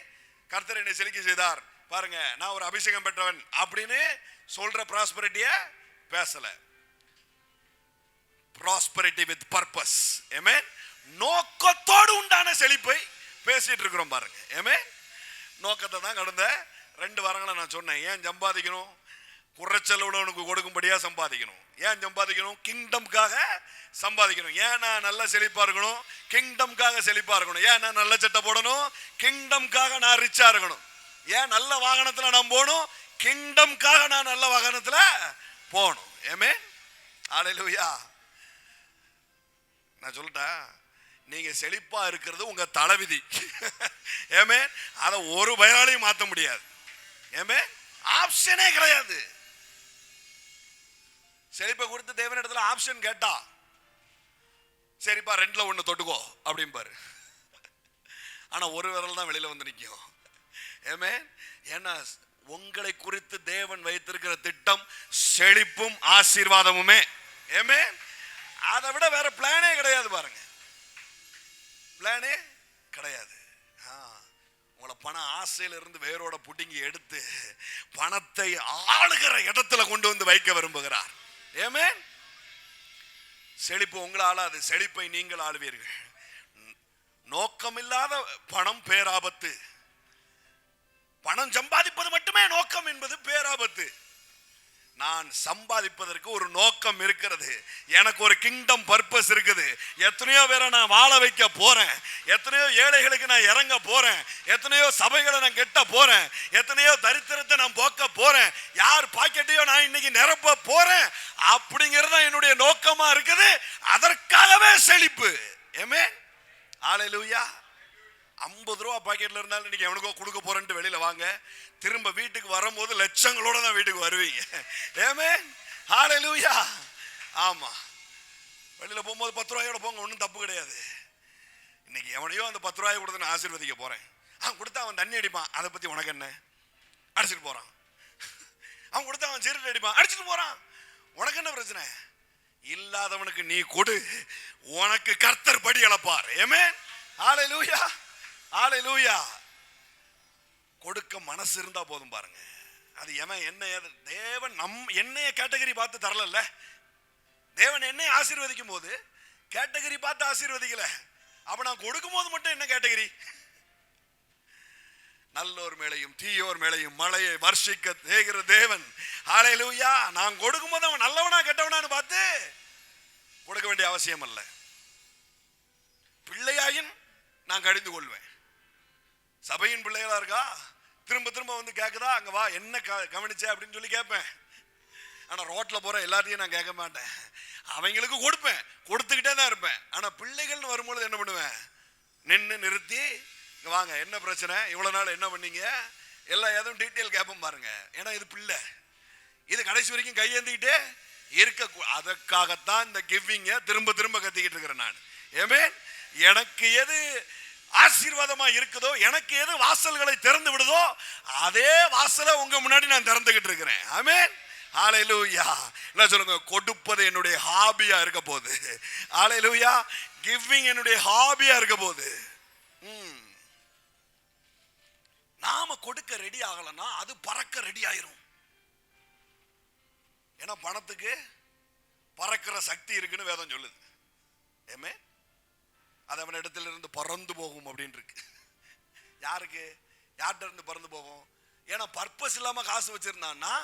கர்த்தர் என்னை செழிக்க செய்தார் பாருங்க, நான் ஒரு அபிஷேகம் பெற்றவன் அப்படின்னு சொல்ற ப்ராஸ்பரிட்டியை பேசல. Prosperity with purpose. ஆமென். நோக்கத்தோடு உண்டான செழிப்பை பேசிட்டு இருக்கிறோம் பாருங்க. ஆமென். நோக்கத்தை தான் கடந்த 2 வாரங்களை நான் சொன்னேன். ஏன் சம்பாதிக்கணும்? குறைச்சலோடு கொடுக்கும்படியா சம்பாதிக்கணும். ஏன் சம்பாதிக்கணும்? கிங்டம்காக சம்பாதிக்கணும். ஏன் நான் நல்ல செழிப்பா இருக்கணும்? கிங்டம்காக செழிப்பா இருக்கணும். ஏன் நான் நல்ல சட்டை போடணும்? கிங்டம்காக நான் ரிச்சா இருக்கணும். ஏன் நல்ல வாகனத்துல நான் போகணும்? கிங்டம்காக நான் நல்ல வாகனத்துல போகணும். ஆமென். ஹல்லேலூயா. நான் சொல்லிட்டேன், நீங்க செழிப்பா இருக்கிறது உங்க தலைவிதி. ஆமென். அதை ஒரு பயனாலையும் மாற்ற முடியாது. ஆமென். ஆப்ஷனே கிடையாது. செழிப்பை கொடுத்து தேவனிடத்துல ஆப்ஷன் கேட்டா, சரிப்பா 2ல 1 தொட்டுக்கோ அப்படிம்பாரு. ஆனா ஒரு விரல் தான் வெளியில வந்து நிற்கும். ஆமென். ஏன்னா உங்களை குறித்து தேவன் வைத்திருக்கிற திட்டம் செழிப்பும் ஆசீர்வாதமுமே. ஆமென். அதை விட வேற பிளானே கிடையாது பாருங்க. பிளானே கிடையாது. உங்களை பண ஆசையில இருந்து வேரோட புடுங்கி எடுத்து பணத்தை ஆளுகிற இடத்துல கொண்டு வந்து வைக்க விரும்புகிறார். ஆமென். செழிப்பு உங்களை ஆளாது, செழிப்பை நீங்கள் ஆளுவீர்கள். நோக்கமில்லாத பணம் பேராபத்து. பணம் சம்பாதிப்பது மட்டுமே நோக்கம் என்பது பேராபத்து. நான் சம்பாதிப்பதற்கு ஒரு நோக்கம் இருக்கிறது. எனக்கு ஒரு கிங்டம் பர்பஸ் இருக்குது. எத்தனையோ பேரை நான் வாழ வைக்க போறேன். எத்தனையோ ஏழைகளுக்கு நான் இறங்க போறேன். எத்தனையோ சபைகளை நான் கெட்ட போறேன். எத்தனையோ தரித்திரத்தை நான் போக்க போறேன். யார் பாக்கெட்டையோ நான் இன்னைக்கு நிரப்ப போறேன். அப்படிங்கிறது என்னுடைய நோக்கமா இருக்குது. அதற்காகவே செழிப்பு. ஆமென். ஹல்லேலூயா. 50 ரூபா பாக்கெட்ல இருந்தாலும் இன்னைக்கு எவனுக்கோ கொடுக்க போறேன்ட்டு வெளியில வாங்க. திரும்ப வீட்டுக்கு வரும்போது லட்சங்களோட தான் வீட்டுக்கு வருவீங்க. ஆமென். ஹல்லேலூயா. ஆமா, வெளியில போகும்போது 10 ரூபாயோட போங்க, ஒன்றும் தப்பு கிடையாது. இன்னைக்கு எவனையோ அந்த 10 ரூபாய் கொடுத்து நான் ஆசீர்வதிக்க போறேன். கொடுத்தா அவன் தண்ணி அடிப்பான், அதை பத்தி உனக்கு என்ன? அடிச்சுட்டு போறான். அவன் கொடுத்தா அவன் சிகரெட் அடிப்பான், அடிச்சுட்டு போறான், உனக்கு என்ன பிரச்சனை? இல்லாதவனுக்கு நீ கொடு, உனக்கு கர்த்தர் படி அளப்பார். ஆமென், ஹல்லேலூயா, ஹல்லேலூயா. கொடுக்க மனசு இருந்தா போதும் பாருங்க. அது என்ன தேவன் என்னைய கேட்டகரி பார்த்து தரல. தேவன் என்னை ஆசீர்வதிக்கும் போது கேட்டகரி பார்த்து ஆசீர்வதிக்கல. அப்ப நான் கொடுக்கும் போது மட்டும் என்ன கேட்டகரி? நல்லோர் மேலையும் தீயோர் மேலையும் மழையை வர்ஷிக்க தேகிற தேவன். ஹல்லேலூயா. நான் கொடுக்கும் போது அவன் நல்லவனா கெட்டவனான்னு பார்த்து கொடுக்க வேண்டிய அவசியம் அல்ல. பிள்ளையாயின் நான் கடிந்து கொள்வேன். சபையின் பிள்ளைகளா இருக்கா, திரும்ப திரும்ப வந்து கேக்குதா, அங்க வா, என்ன கவனிச்ச அப்படின்னு சொல்லி கேட்பேன். ஆனா ரோட்ல போற எல்லாத்தையும் நான் கேட்க மாட்டேன், அவங்களுக்கு கொடுப்பேன், கொடுத்துக்கிட்டே தான் இருப்பேன். ஆனா பிள்ளைகள்னு வரும்போது என்ன பண்ணுவேன்? நிறுத்தி வாங்க, என்ன பிரச்சனை, இவ்வளவு நாள் என்ன பண்ணீங்க, எல்லாம் எதுவும் டீட்டெயில் கேட்போம் பாருங்க. ஏன்னா இது பிள்ளை, இது கடைசி வரைக்கும் கையேந்திக்கிட்டே இருக்க. அதற்காகத்தான் இந்த கிவிங்க திரும்ப திரும்ப கத்திக்கிட்டு இருக்கிறேன் நான். ஆமென். எனக்கு எது ஆசீர்வாதமா இருக்குதோ, எனக்கு எது வாசல்களை திறந்து விடுதோ, அதே வாசலை உங்க முன்னாடி நான் திறந்துகிட்டு இருக்கிறேன். ஆமென், ஹல்லேலூயா. என்ன சொல்லுங்க, கொடுப்பது என்னுடைய ஹாபியா இருக்க போகுது. ஹல்லேலூயா. கிவிங் என்னுடைய ஹாபியா இருக்க போகுது. நாம கொடுக்க ரெடி ஆகலன்னா அது பறக்க ரெடி ஆயிரும். ஏன்னா பணத்துக்கு பறக்கிற சக்தி இருக்குன்னு வேதம் சொல்லுது. ஏமே, அது அவன் இடத்துல இருந்து பறந்து போகும் அப்படின்னு இருக்கு. யாருக்கு, யார்கிட்ட இருந்து பறந்து போகும்? ஏன்னா பர்பஸ் இல்லாம காசு வச்சிருந்தான்னா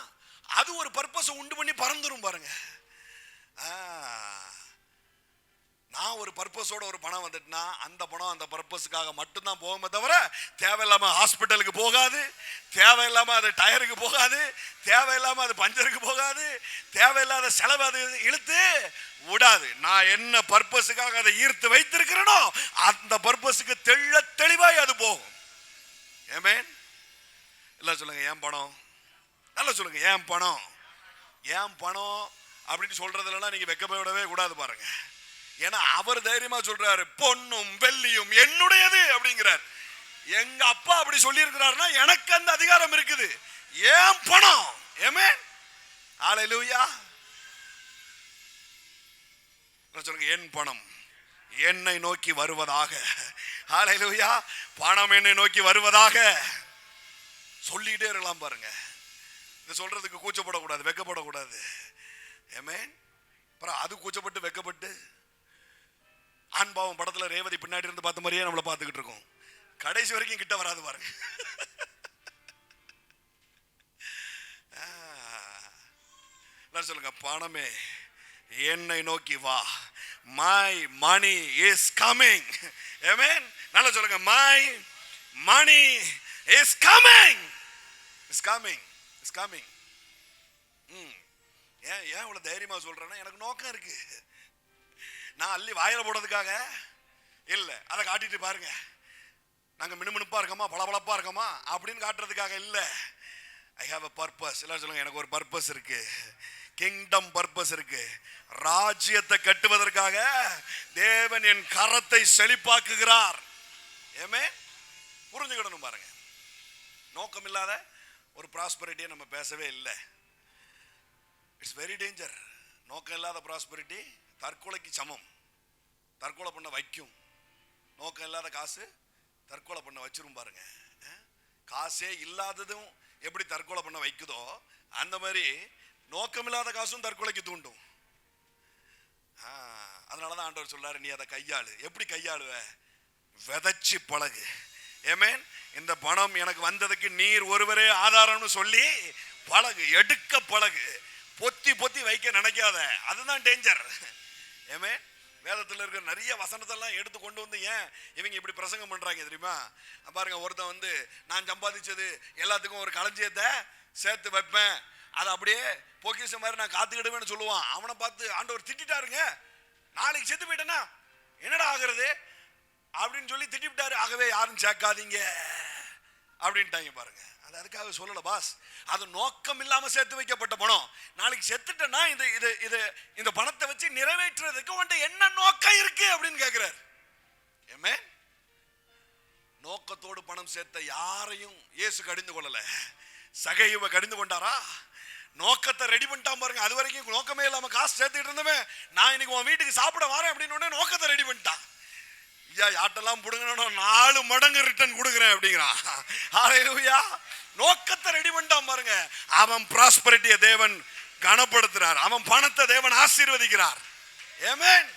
அது ஒரு பர்பஸ் உண்டு பண்ணி பறந்துரும் பாருங்க. நான் ஒரு பர்பஸோட ஒரு பணம் வந்துட்டுனா அந்த பணம் அந்த பர்பஸுக்காக மட்டும்தான் போகுமே தவிர தேவையில்லாம ஹாஸ்பிட்டலுக்கு போகாது, தேவையில்லாம அது டயருக்கு போகாது, தேவையில்லாம அது பஞ்சருக்கு போகாது, தேவையில்லாத செலவு அது இழுத்து விடாது. நான் என்ன பர்பஸுக்காக அதை ஈர்த்து வைத்திருக்கிறேனோ அந்த பர்பஸுக்கு தெளிவாய் அது போகும். ஆமென். எல்லாம் சொல்லுங்க, ஏன் பணம்? நல்லா சொல்லுங்க, ஏன் பணம்? ஏன் பணம் அப்படின்னு சொல்றதுலாம் நீங்க வெக்கப்படவே கூடாது பாருங்க. ஏன்னா அவர் தைரியமா சொல்றாரு, பொன்னும் வெள்ளியும் என்னுடையது அப்படிங்கிறார். எங்க அப்பா அப்படி சொல்லி இருக்கிறாருன்னா எனக்கு அந்த அதிகாரம் இருக்குது. ஏன் பணம்? ஆமென், ஹல்லேலூயா. சொல்லுங்க, என் பணம் என்னை நோக்கி வருவதாக. ஹல்லேலூயா. பணம் என்னை நோக்கி வருவதாக சொல்லிட்டே இருக்கலாம் பாருங்க. இதை சொல்றதுக்கு கூச்சப்படக்கூடாது, வெக்கப்படக்கூடாது. ஆமென். அப்புறம் அது கூச்சப்பட்டு வெக்கப்பட்டு ஆண்பாவம் படத்துல ரேவதி பின்னாடி இருந்து பார்த்த மாதிரியே நம்மளை பார்த்துக்கிட்டு இருக்கோம். கடைசி வரைக்கும் கிட்ட வராது பாருங்க. சொல்லுங்க, பணமே என்னை நோக்கி வா. My money is coming. Amen. நல்லா சொல்லுங்க, my money is coming. It's coming. It's coming. ஏன் இவ்வளவு தைரியமா சொல்றேன்னா எனக்கு நோக்கம் இருக்கு. நான் அள்ளி வாயில போடுறதுக்காக இல்ல, அதை காட்டிட்டு பாருங்க நாங்க மினுமினுப்பா இருக்கோமா, பளபளப்பா இருக்கோமா அப்படின்னு காட்டுறதுக்காக இல்ல. I have a purpose. எல்லாரும் சொல்லுங்க, எனக்கு ஒரு பர்பஸ் இருக்கு. கிங்டம் பர்பஸ் இருக்கு. ராஜ்யத்தை கட்டுவதற்காக தேவன் என் கரத்தை செழிப்பாக்குகிறார். ஏமே, புரிஞ்சுக்கிடணும் பாருங்க. நோக்கம் இல்லாத ஒரு ப்ராஸ்பரிட்டியை நம்ம பேசவே இல்லை. It's very danger. நோக்கம் இல்லாத ப்ராஸ்பரிட்டி தற்கொலைக்கு சமம், தற்கொலை பண்ண வைக்கும். நோக்கம் இல்லாத காசு தற்கொலை பண்ண வச்சிரும் பாருங்க. காசே இல்லாததும் எப்படி தற்கொலை பண்ண வைக்குதோ அந்த மாதிரி நோக்கமில்லாத காசும் தற்கொலைக்கு தூண்டும். அதனாலதான் ஆண்டவர் சொல்றாரு, நீ அதை கையாளு. எப்படி கையாளுவ? விதைச்சு பழகு. ஆமென். இந்த பணம் எனக்கு வந்ததுக்கு நீர் ஒருவரே ஆதாரம்னு சொல்லி பழகு, எடுக்க பழகு. பொத்தி பொத்தி வைக்க நினைக்காத, அதுதான் டேஞ்சர். ஆமென். வேதத்தில் இருக்கிற நிறைய வசனத்தெல்லாம் எடுத்து கொண்டு வந்து ஏன் இவங்க இப்படி பிரசங்கம் பண்றாங்க தெரியுமா? பாருங்க, ஒருத்தன் வந்து நான் சம்பாதிச்சது எல்லாத்துக்கும் ஒரு களஞ்சியத்தை சேர்த்து வைப்பேன், அதை அப்படியே பொக்கிஷம் மாதிரி நான் காத்துக்கிடுவேன்னு சொல்லுவான். அவனை பார்த்து ஆண்டவர் திட்டாருங்க, நாளைக்கு செத்து போயிட்டேன்னா என்னடா ஆகுறது அப்படின்னு சொல்லி திட்டிவிட்டாரு. ஆகவே யாரும் சேர்க்காதீங்க அப்படின்ட்டாங்க பாருங்க. அது அதுக்காக சொல்லல பாஸ், அது நோக்கம் இல்லாம சேர்த்து வைக்கப்பட்ட பணம். நாளைக்கு செத்துட்டேன்னா இது இது இது இந்த பணத்தை வச்சு நிறைவேற்றுறதுக்கு உன்ட என்ன நோக்கம் இருக்கு அப்படின்னு கேட்கிறார். ஏமே, நோக்கத்தோடு பணம் சேர்த்த யாரையும் இயேசு கடிந்து கொள்ளல. சகையுவை கடிந்து கொண்டாரா? நோக்கத்தை ரெடி பண்ணிட்டான் பாருங்க. அது வரைக்கும் நோக்கமே இல்லாம காசு சேர்த்துட்டு இருந்தவன், நான் இன்னைக்கு உன் வீட்டுக்கு சாப்பிட வரேன் அப்படின்னு நோக்கத்தை ரெடி பண்ணிட்டான். ஐயா, யாட்டெல்லாம் புடுங்கணும், 4 மடங்கு ரிட்டர்ன் கொடுக்குறேன் அப்படிங்கிறான். ஹல்லேலூயா. நோக்கத்தை ரெடி பண்ணிட்டான் பாருங்க. அவன் பிராஸ்பரிட்டியை தேவன் கனப்படுத்துறார், அவன் பணத்தை தேவன் ஆசீர்வதிக்கிறார். ஆமென்.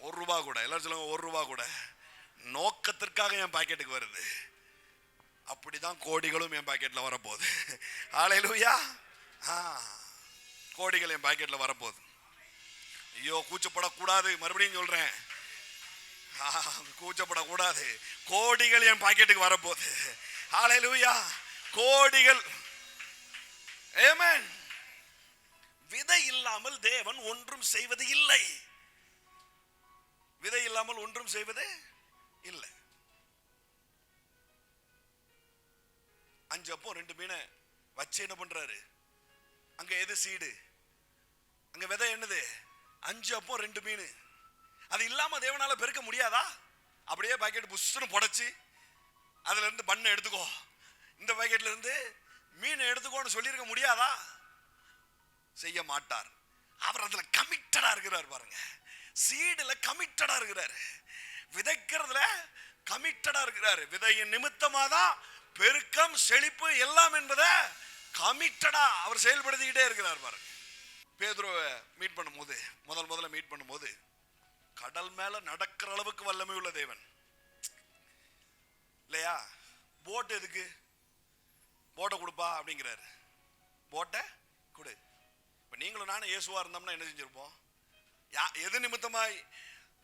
₹1 கூட, எல்லாரும் சொல்லுங்க ₹1 கூட நோக்கத்திற்காக என் பாக்கெட்டுக்கு வருது. அப்படிதான் கோடிகளும் என் பாக்கெட்ல வரப்போகுது. ஹல்லேலூயா. கோடிகள் என் பாக்கெட்ல வரப்போகுது. ஐயோ, கூச்சப்படக்கூடாது, மறுபடியும் சொல்றேன், கூச்சப்படக்கூடாது. கோடிகள் என் பாக்கெட்டுக்கு வரப்போகுது. ஹல்லேலூயா. கோடிகள். ஆமென். விதை இல்லாமல் தேவன் ஒன்றும் செய்வது இல்லை. விதை இல்லாமல் ஒன்றும் செய்வது இல்லை. 5 அப்பம் 2 மீனை வச்சு என்ன பண்றாரு? அங்க எது சீடு? அங்க விதை என்னது? 5 அப்பம் 2 மீன். அது இல்லாம தேவனால பெருக்க முடியாதா? அப்படியே பாக்கெட் புஷ்னு புடைச்சு அதுல இருந்து பண்ணை எடுத்துக்கோ, இந்த பாக்கெட்ல இருந்து மீன் எடுத்துக்கோன்னு சொல்லியிருக்க முடியாதா? செய்ய மாட்டார். அவர் அதுல கமிட்டடா இருக்கிறார் பாருங்க. சீடுல கமிட்டடா இருக்கிறார், விதைக்கிறதுல கமிட்டடா இருக்கிறார். விதையின் நிமித்தமா தான் பெருக்கம், செழிப்பு எல்லாம் என்பதை கமிட்டடா அவர் செயல்படுத்திக்கிட்டே இருக்கிறார் பாருங்க. பேதுருவை மீட் பண்ணும்போது, முதல்ல மீட் பண்ணும்போது, கடல் மேல நடக்கிற அளவுக்கு வல்லமை உள்ள தேவன் இல்லையா? போட் எதுக்கு? போட்டை கொடுப்பா அப்படிங்கிறாரு. போட்டை கொடு. இப்ப நீங்களும் நானும் இயேசுவா இருந்தோம்னா என்ன செஞ்சிருப்போம்? எது நிமித்தமாய்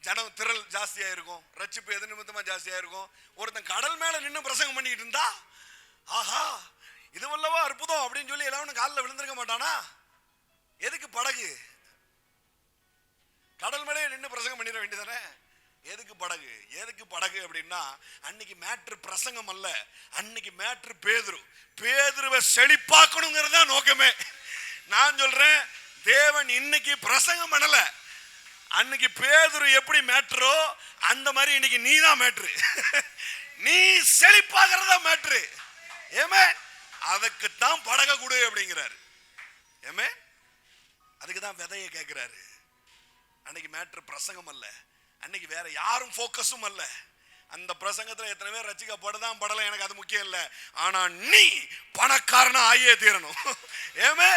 ஜனம் திரள் ஜாஸ்தியா இருக்கும்? ரட்சிப்பு எது நிமித்தமா ஜாஸ்தியா இருக்கும்? ஒருத்தன் கடல் மேல நின்று பிரசங்கம் பண்ணிக்கிட்டு இருந்தா, ஆஹா இது வல்லவா அற்புதம் அப்படின்னு சொல்லி எல்லாரும் காலில் விழுந்திருக்க மாட்டானா? எதுக்கு படகு? கடல் மேலே நின்று பிரசங்கம் பண்ணிட வேண்டியதானே. எதுக்கு படகு? எதுக்கு படகு அப்படின்னா, அன்னைக்கு மேட்ரு பிரசங்கம் அல்ல, அன்னைக்கு மேட்ரு பேதுருவை செழிப்பாக்கணுங்கிறதா நோக்கமே. நான் சொல்றேன், தேவன் இன்னைக்கு பிரசங்கம் பண்ணல, அன்னைக்கு பேதுரு எப்படி மேட்ரோ அந்த மாதிரி இன்னைக்கு நீ தான் மேட்ரு. நீ செழிப்பாகிறதா மேட்ரு. ஏமே, அதுக்கு தான் படக கொடு அப்படிங்கிறாரு. ஏமே, அதுக்கு தான் விதையை கேட்கிறாரு. அன்னைக்கு மேட்ரு பிரசங்கம் அல்ல, அன்னைக்கு வேற யாரும் போக்கஸும் அல்ல. அந்த பிரசங்கத்துல எத்தனை பேர் ரட்சிக்கப்படுதான் படல எனக்கு அது முக்கியம் இல்ல. ஆனா நீ பணக்காரனா ஆயே தீரணும். ஏமே,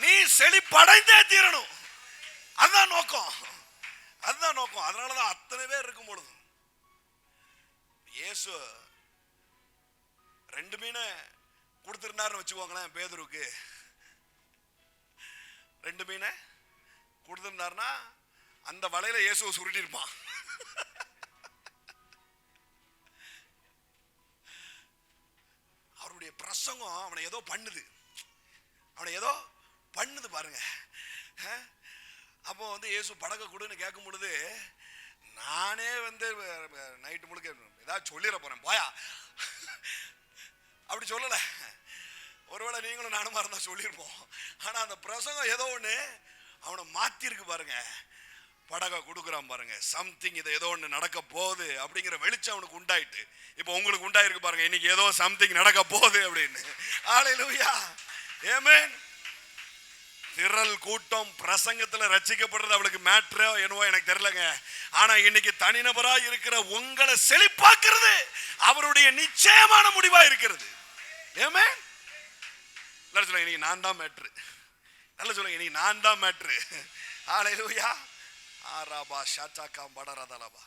நீ செழிப்படைந்தே தீரணும். அதுதான் நோக்கம், அதுதான் நோக்கம். அதனாலதான் அத்தனை பேர் இருக்கும் பொழுது இயேசு 2 மீனை கொடுத்திருந்தாருன்னு வச்சுக்கோங்களேன். பேதுருக்கு 2 மீனை கொடுத்திருந்தாருன்னா அந்த வலையில இயேசுவை சுருட்டி இருப்பான். அவருடைய பிரசங்கம் அவனை ஏதோ பண்ணுது, பாருங்க. அப்போ இயேசு படக கொடுன்னு கேட்கும் பொழுது, நானே நைட்டு முழுக்க ஏதாவது சொல்லிட போறேன் போயா அப்படி சொல்லல. ஒருவேளை நீங்களும் நானுமா இருந்தா சொல்லியிருப்போம். ஆனா அந்த பிரசங்கம் ஏதோ ஒண்ணு அவனை மாத்தி இருக்கு பாருங்க. படக கொடுக்குறான் பாருங்க. சம்திங் இது ஏதோ ஒண்ணு நடக்க போகுது அப்படிங்கிற வெளிச்சம் அவனுக்கு உண்டாயிட்டு, இப்போ உங்களுக்கு உண்டாயிருக்கு பாருங்க, இன்னைக்கு ஏதோ சம்திங் நடக்க போகுது அப்படின்னு. ஹல்லேலூயா. ஆமென். திரள் கூட்டம் பிரசங்கத்துல ரட்சிக்கப்படுறது அவளுக்கு மேட்ரோ என்னவோ எனக்கு தெரியலங்க. ஆனா இன்னைக்கு தனிநபரா இருக்கிற உங்களை செழிப்பாக்குறது அவருடைய நிச்சயமான முடிவா இருக்கிறது. ஆமென். நல்ல சொல்லுங்க, இன்னைக்கு நான் தான் மேட்ரு. நல்ல சொல்லுங்க, இன்னைக்கு நான் தான் மேட்ரு. ஹல்லேலூயா. ஆராபா ஷாச்சாக்கா படரதலபா.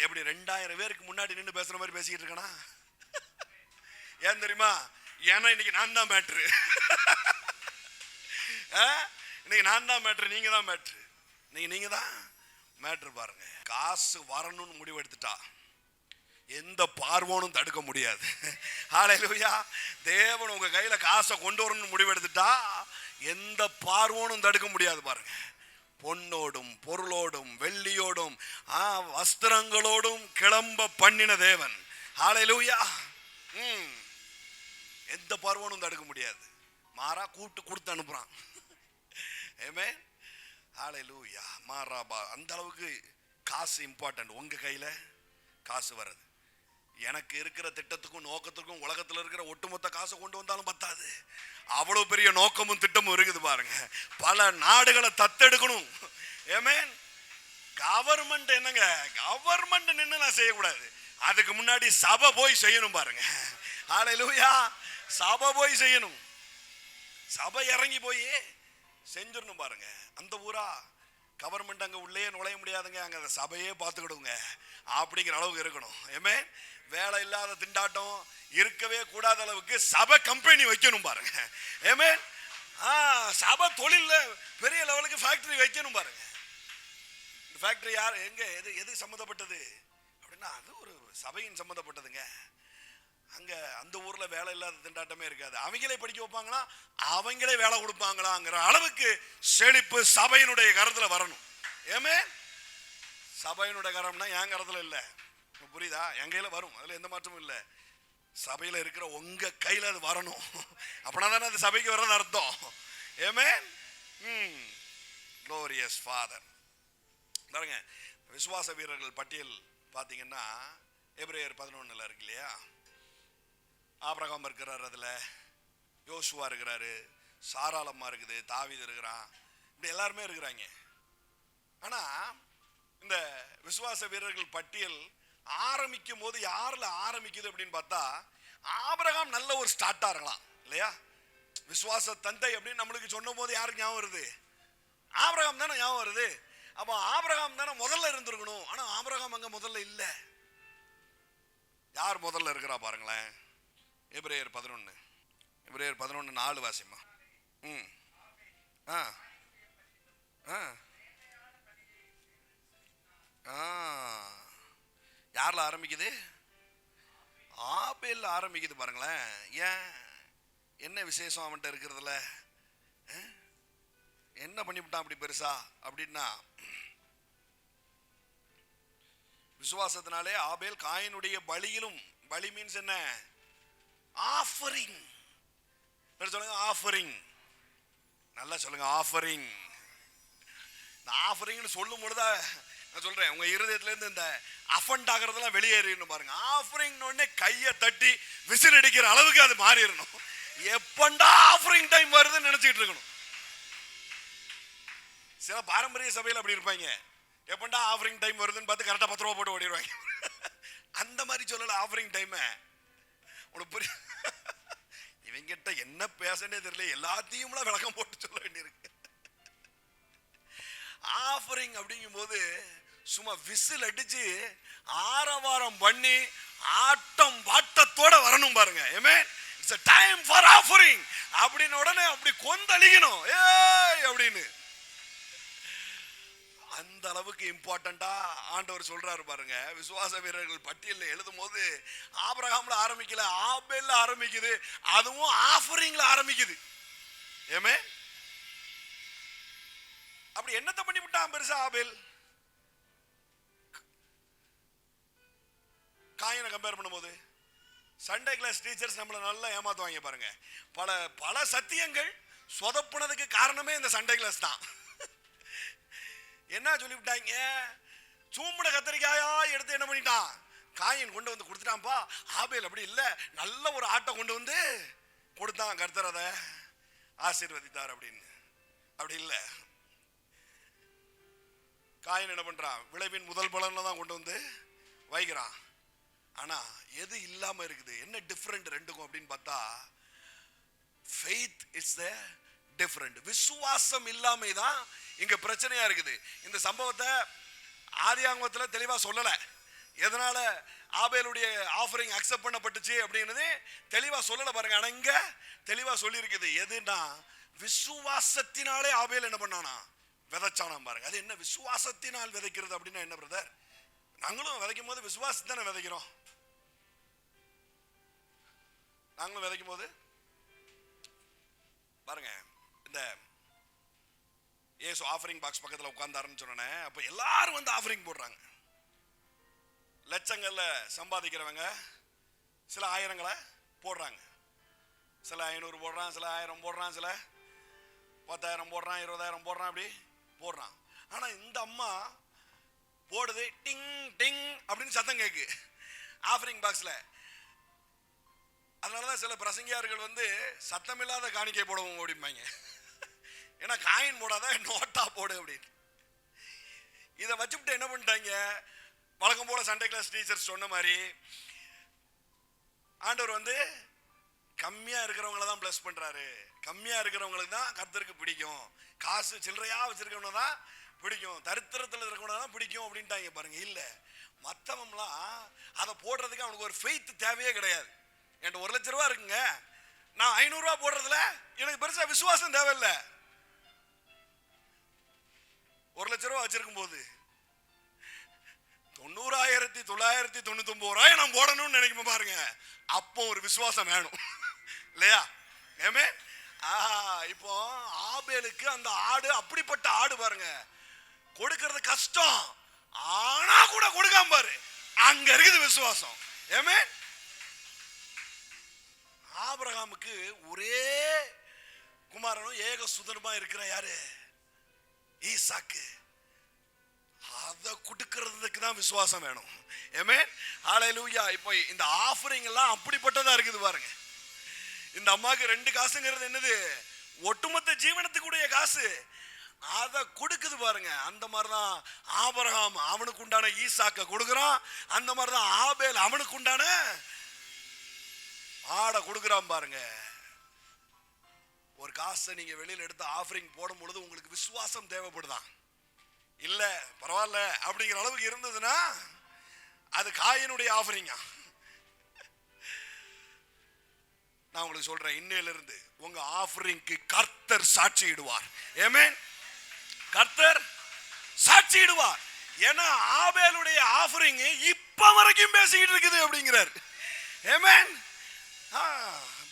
எப்படி 2000 பேருக்கு முன்னாடி நின்று பேசுற மாதிரி பேசிக்கிட்டு இருக்கனா? ஏன் தெரியுமா? ஏன்னா இன்னைக்கு நான் தான் மேட்ரு. இன்னைக்கு நான் தான் மேட்ரு, நீங்க தான் மேட்ரு. நீங்க தான் மேட்ரு பாருங்க. காசு வரணும்னு முடிவு எடுத்துட்டா எந்த பார்வோனும் தடுக்க முடியாது. ஹல்லேலூயா. தேவன் உங்க கையில காசை கொண்டு வரணும்னு முடிவு எடுத்துட்டா எந்த பார்வோனும் தடுக்க முடியாது பாருங்க. பொன்னோடும் பொருளோடும் வெள்ளியோடும் வஸ்திரங்களோடும் கிளம்ப பண்ணின தேவன். ஹல்லேலூயா. எந்த பார்வனும் தடுக்க முடியாது. மாறா கூப்பிட்டு கொடுத்து அனுப்புறான். ஆமென். ஹல்லேலூயா. மாறாபா. அந்த அளவுக்கு காசு இம்பார்ட்டன்ட். உங்க கையில காசு வருது. எனக்கு இருக்கிற திட்டத்துக்கும் நோக்கத்துக்கும் உலகத்தில் இருக்கிற ஒட்டுமொத்த காசை கொண்டு வந்தாலும் பத்தாது. அவ்வளவு பெரிய நோக்கமும் திட்டமும் இருக்குது பாருங்க. பல நாடுகளை தத்தெடுக்கணும். ஆமென். கவர்மெண்ட் என்னங்க, கவர்மெண்ட் நின்று நான் செய்யக்கூடாது. அதுக்கு முன்னாடி சபை போய் செய்யணும் பாருங்க. ஹல்லேலூயா. சபை போய் செய்யணும். சபை இறங்கி போய் செஞ்சிடணும் பாருங்க. அந்த ஊரா கவர்மெண்ட் அங்க உள்ளே நுழைய முடியாதுங்க, அங்க அந்த சபையே பார்த்துக்கிடுங்க அப்படிங்கிற அளவுக்கு இருக்கணும். ஆமென். வேலை இல்லாத திண்டாட்டம் இருக்கவே கூடாத அளவுக்கு சபை கம்பெனி வைக்கணும் பாருங்க. ஆமென். சபை தொழில்ல பெரிய லெவலுக்கு ஃபேக்டரி வைக்கணும் பாருங்க. ஃபேக்டரி யார், எங்க, எது சம்பந்தப்பட்டது அப்படின்னா அது ஒரு சபையின் சம்பந்தப்பட்டதுங்க. அங்க அந்த ஊர்ல வேலை இல்லாத திண்டாட்டமே இருக்காது. அவங்களே படிக்க வைப்பாங்களா, அவங்களே வேலை கொடுப்பாங்களாங்கிற அளவுக்கு செழிப்பு சபையினுடைய கரத்துல வரணும். ஏமே சபையினுடைய கரம்னா என் கரத்துல இல்ல, புரியுதா? என் கையில வரும், அதுல எந்த மாற்றமும் இல்ல. சபையில இருக்கிற உங்க கையில அது வரணும். அப்படின்னா தானே அது சபைக்கு வர்றது அர்த்தம். ஏமே glorious father. பாருங்க, விசுவாச வீரர்கள் பட்டியல் பாத்தீங்கன்னா எபிரேயர் 11 இருக்கு இல்லையா? ஆபிரகாம் இருக்கிறார், அதுல யோசுவா இருக்கிறாரு, சாராளம்மா இருக்குது, தாவீது இருக்கிறான், இப்படி எல்லாருமே இருக்கிறாங்க. ஆனா இந்த விசுவாச வீரர்கள் பட்டியல் ஆரம்பிக்கும் போது யாருல ஆரம்பிக்குது அப்படின்னு பார்த்தா ஆபிரகாம் நல்ல ஒரு ஸ்டார்ட்டா இருக்கலாம் இல்லையா? விசுவாச தந்தை அப்படின்னு நம்மளுக்கு சொன்ன போது யாருக்கு ஞாபகம் வருது? ஆபிரகாம் தானே ஞாபகம் வருது. அப்ப ஆபிரகாம் தானே முதல்ல இருந்திருக்கணும். ஆனா ஆபிரகாம் அங்க முதல்ல இல்ல. யார் முதல்ல இருக்கிறா பாருங்களேன். எபிரேயர் 11, எபிரேயர் 11:4 வாசிமா. யார்ல ஆரம்பிக்குது? ஆபேல்ல ஆரம்பிக்குது பாருங்களேன். ஏன், என்ன விசேஷம் அவன்கிட்ட இருக்கிறதுல? என்ன பண்ணிவிட்டான் அப்படி பெருசா அப்படின்னா, விசுவாசத்தினாலே ஆபேல் காயினுடைய பலியிலும், பலி மீன்ஸ் என்ன? ஆஃபரிங். சொல்லுங்க ஆஃபரிங். நல்லா சொல்லுங்க ஆஃபரிங். ஆஃபரிங் சொல்லும் பொழுது நான் சொல்றேன், உங்க இருதயத்துல இருந்து இந்த அஃபண்ட் ஆகிறதெல்லாம் வெளியேறிடணும் பாருங்க. ஆஃபரிங் உடனே கையை தட்டி விசில் அடிக்கிற அளவுக்கு அது மாறிடணும். எப்பண்டா ஆஃபரிங் டைம் வருதுன்னு நினைச்சிட்டு இருக்கணும். சில பாரம்பரிய சபையில் அப்படி இருப்பாங்க, எப்பண்டா ஆஃபரிங் டைம் வருதுன்னு பார்த்து கரெக்டா 10 ரூபா போட்டு ஓடிடுவாங்க. அந்த மாதிரி சொல்லல ஆஃபரிங் டைம். உனக்கு புரிய, இவங்கிட்ட என்ன பேசனே தெரியல, எல்லாத்தையும் விளக்கம் போட்டு சொல்ல வேண்டியிருக்கு. ஆஃபரிங் அப்படிங்கும் போது சும்மா விசில் அடிச்சு ஆரவாரம் பண்ணி ஆட்டம் பாட்டத்தோட வரணும் பாருங்க. It's a time for offering அப்படின உடனே அப்படி கொந்தளிக்கணும் ஏய் அப்படின்னு. அந்த அளவுக்கு இம்பார்ட்டண்டா ஆண்டவர் சொல்றாரு பாருங்க. விசுவாச வீரர்கள் பட்டியல்ல எழுதும் போது ஆபிரகாம்ல ஆரம்பிக்கல, ஆபேல்ல ஆரம்பிக்குது, அதுவும் ஆஃபரிங்ல ஆரம்பிக்குது. ஏமே அப்படி என்னத்தை பண்ணி விட்டான் பெருசா ஆபேல்? காயினை கம்பேர் பண்ணும்போது சண்டே கிளாஸ் டீச்சர்ஸ் நம்மள நல்லா ஏமாத்துவாங்க பாருங்க. பல பல சத்தியங்கள் சொதப்புனதுக்கு காரணமே இந்த சண்டே கிளாஸ் தான். என்ன சொல்லிவிட்டாங்க? சூம்புட கத்திரிக்காயா எடுத்து என்ன பண்ணிட்டான்? காயின் கொண்டு வந்து கொடுத்துட்டான்பா. ஆபேல் அப்படி இல்ல, நல்ல ஒரு ஆட்டை கொண்டு வந்து கொடுத்தான், கர்த்தர் அதை ஆசீர்வதித்தார் அப்படின்னு. அப்படி இல்ல, காயின் என்ன பண்றான்? விளைவின் முதல் பலன்ல தான் கொண்டு வந்து வைக்கிறான். ஆனா எது இல்லாம இருக்குது? என்ன டிஃபரெண்ட் ரெண்டுக்கும் அப்படின்னு பார்த்தா faith is the different. விசுவாசம் இல்லாம தான் இங்க பிரச்சனையா இருக்குது. இந்த சம்பவத்தை ஆதியாகமத்துல தெளிவா சொல்லல. எதனால ஆபேலுடைய ஆஃபரிங் அக்செப்ட் பண்ணப்பட்டுச்சு அப்படினது தெளிவா சொல்லல பாருங்க. ஆனா இங்க தெளிவா சொல்லி இருக்குது. எதுனா விசுவாசத்தினாலே ஆபேல் என்ன பண்ணானா? விதைச்சானா பாருங்க. அது என்ன விசுவாசத்தினால் விதைக்கிறது அப்படின்னா என்ன பிரதர்? நாங்களும் விதைக்கும் போது விசுவாசத்தானே விதைக்கிறோம். நாங்களும் விதைக்கும் போது பாருங்க, இந்த ஏசு ஆஃபரிங் பாக்ஸ் பக்கத்தில் உட்கார்ந்தாருன்னு சொன்னேன். அப்ப எல்லாரும் வந்து ஆஃபரிங் போடுறாங்க. லட்சங்கள்ல சம்பாதிக்கிறவங்க சில ஆயிரங்களை போடுறாங்க. சில 500 போடுறான், சில 1000 போடுறான், சில 10,000 போடுறான், 20,000 போடுறான், அப்படி போடுறான். ஆனா இந்த அம்மா போடுது, டிங் டிங் அப்படின்னு சத்தம் கேக்கு ஆஃபரிங் பாக்ஸ்ல. அதனாலதான் சில பிரசங்கியார்கள் வந்து சத்தமில்லாத காணிக்கை போடுவோம் அப்படிம்பாங்க. ஏன்னா காயின் போடாத, நோட்டா போடு அப்படின்னு. இதை வச்சுட்டு என்ன பண்ணிட்டாங்க, வழக்கம் போல சண்டே கிளாஸ் டீச்சர்ஸ் சொன்ன மாதிரி ஆண்டவர் வந்து கம்மியா இருக்கிறவங்கள தான் பிளஸ் பண்றாரு. கம்மியா இருக்கிறவங்களுக்கு தான் கர்த்தருக்கு பிடிக்கும். காசு சில்லறையா வச்சிருக்கவங்க தான் பிடிக்கும், தரித்திரத்தில் இருக்கிறவங்க தான் பிடிக்கும் அப்படின்ட்டாங்க பாருங்க. இல்ல, மற்றவங்களாம் அதை போடுறதுக்கு அவனுக்கு ஒரு ஃபெய்த் தேவையே கிடையாது. என்கிட்ட 1 லட்சம் ரூபா இருக்குங்க, நான் 500 ரூபா போடுறதுல எனக்கு பெருசா விசுவாசம் தேவையில்லை. 1 லட்சம் ரூபா வச்சிருக்கும் போது 90,999 ரூபாய் நான் போடணும்னு நினைக்கும் பாருங்க, அப்போ ஒரு விசுவாசம் வேணும் இல்லையா? ஏமே இப்போ ஆபேலுக்கு அந்த ஆடு அப்படிப்பட்ட ஆடு பாருங்க, கொடுக்கிறது கஷ்டம், ஆனா கூட கொடுக்காம பாரு, அங்க இருக்குது விசுவாசம். ஏமே ஆபிரகாமுக்கு ஒரே குமாரனும் ஏக சுதனுமா இருக்கிற யாரு? ஈசாக்கு. அத கொடுக்கிறதுக்கு தான் விசுவாசம் வேணும். ஆமென், ஹalleluya. இப்போ இந்த ஆஃபரிங் எல்லாம் அப்படிப்பட்டதா இருக்குது பாருங்க. இந்த அம்மாக்கு 2 காசுங்கிறது என்னது? ஒட்டுமொத்த ஜீவனத்துக்குடைய காசு. அத கொடுக்குது பாருங்க. அந்த மாதிரிதான் ஆபிரகாம் அவனுக்கு உண்டான ஈசாக்க கொடுக்குறான். அந்த மாதிரிதான் ஆபேல் அவனுக்கு உண்டான ஆடை கொடுக்குறான் பாருங்க. ஒரு காசை நீங்க வெளியில எடுத்து ஆஃபரிங் போடும் பொழுது உங்களுக்கு விசுவாசம் தேவைப்படுதான். இல்ல பரவாயில்ல அப்படிங்கிற அளவுக்கு இருந்ததுன்னா அது காயினுடைய ஆஃபரிங்கா. நான் உங்களுக்கு சொல்றேன், இன்னையில இருந்து உங்க ஆஃபரிங்க்கு கர்த்தர் சாட்சியிடுவார். ஆமென், கர்த்தர் சாட்சியிடுவார். ஏன்னா ஆபேலுடைய ஆஃபரிங் இப்ப வரைக்கும் பேசிக்கிட்டு இருக்குது அப்படிங்கிறார். ஆமென்.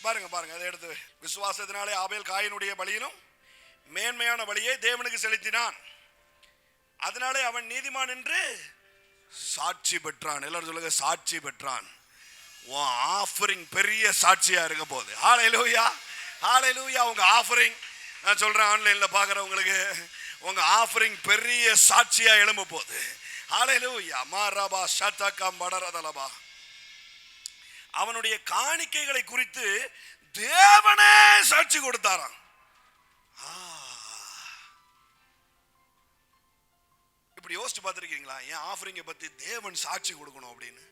பாருங்க பாருங்க, அதை எடுத்து, விசுவாசத்தினாலே ஆபேல் காயினுடைய பலியிலும் மேன்மையான பலியை தேவனுக்கு செலுத்தினான், அதனாலே அவன் நீதிமான் என்று சாட்சி பெற்றான். எல்லாரும் சொல்லுங்க, சாட்சி பெற்றான். உன் ஆஃபரிங் பெரிய சாட்சியா இருக்க போகுது. ஹalleluya, ஹalleluya. உங்க ஆஃபரிங், நான் சொல்றேன், ஆன்லைன்ல பாக்குறவங்களுக்கு உங்க ஆஃபரிங் பெரிய சாட்சியா எழும்ப போகுது. ஹalleluya. மாரபா ஷதகா மடரதலபா. அவனுடைய காணிக்கைகளை குறித்து தேவனே சாட்சி கொடுத்தாராம். இப்படி யோசிச்சு பார்த்திருக்கீங்களா? ஏன் ஆஃபரிங்கை பத்தி தேவன் சாட்சி கொடுக்கணும் அப்படின்னு?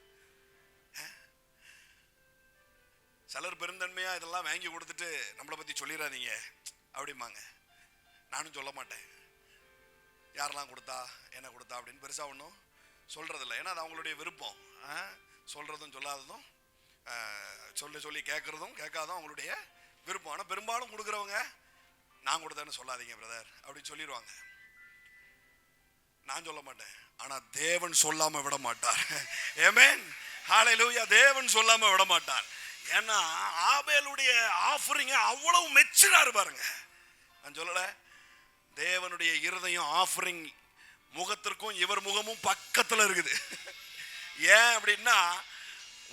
சிலர் பெருந்தன்மையா இதெல்லாம் வாங்கி கொடுத்துட்டு நம்மளை பத்தி சொல்லிடாதீங்க அப்படிம்பாங்க. நானும் சொல்ல மாட்டேன், யாரெல்லாம் கொடுத்தா என்ன கொடுத்தா அப்படின்னு பெருசா ஒன்றும் சொல்றதில்லை. ஏன்னா அது அவங்களுடைய விருப்பம். சொல்றதும் சொல்லாததும், சொல்லி கேட்கறதும் கேட்காதும் அவங்களுடைய விருப்பம். ஆனால் பெரும்பாலும் கொடுக்குறவங்க நான் கொடுத்தேன்னு சொல்லாதீங்க பிரதர் அப்படின்னு சொல்லிடுவாங்க. நான் சொல்ல மாட்டேன், ஆனா தேவன் சொல்லாம விட மாட்டார். ஆமென், ஹalleluya. தேவன் சொல்லாம விட மாட்டார். ஏன்னா ஆபேலுடைய ஆஃபரிங் அவ்வளவு மெச்சுறாரு பாருங்க. நான் சொல்லல, தேவனுடைய இருதயம் ஆஃபரிங் முகத்திற்கும் இவர் முகமும் பக்கத்துல இருக்குது. ஏன் அப்படின்னா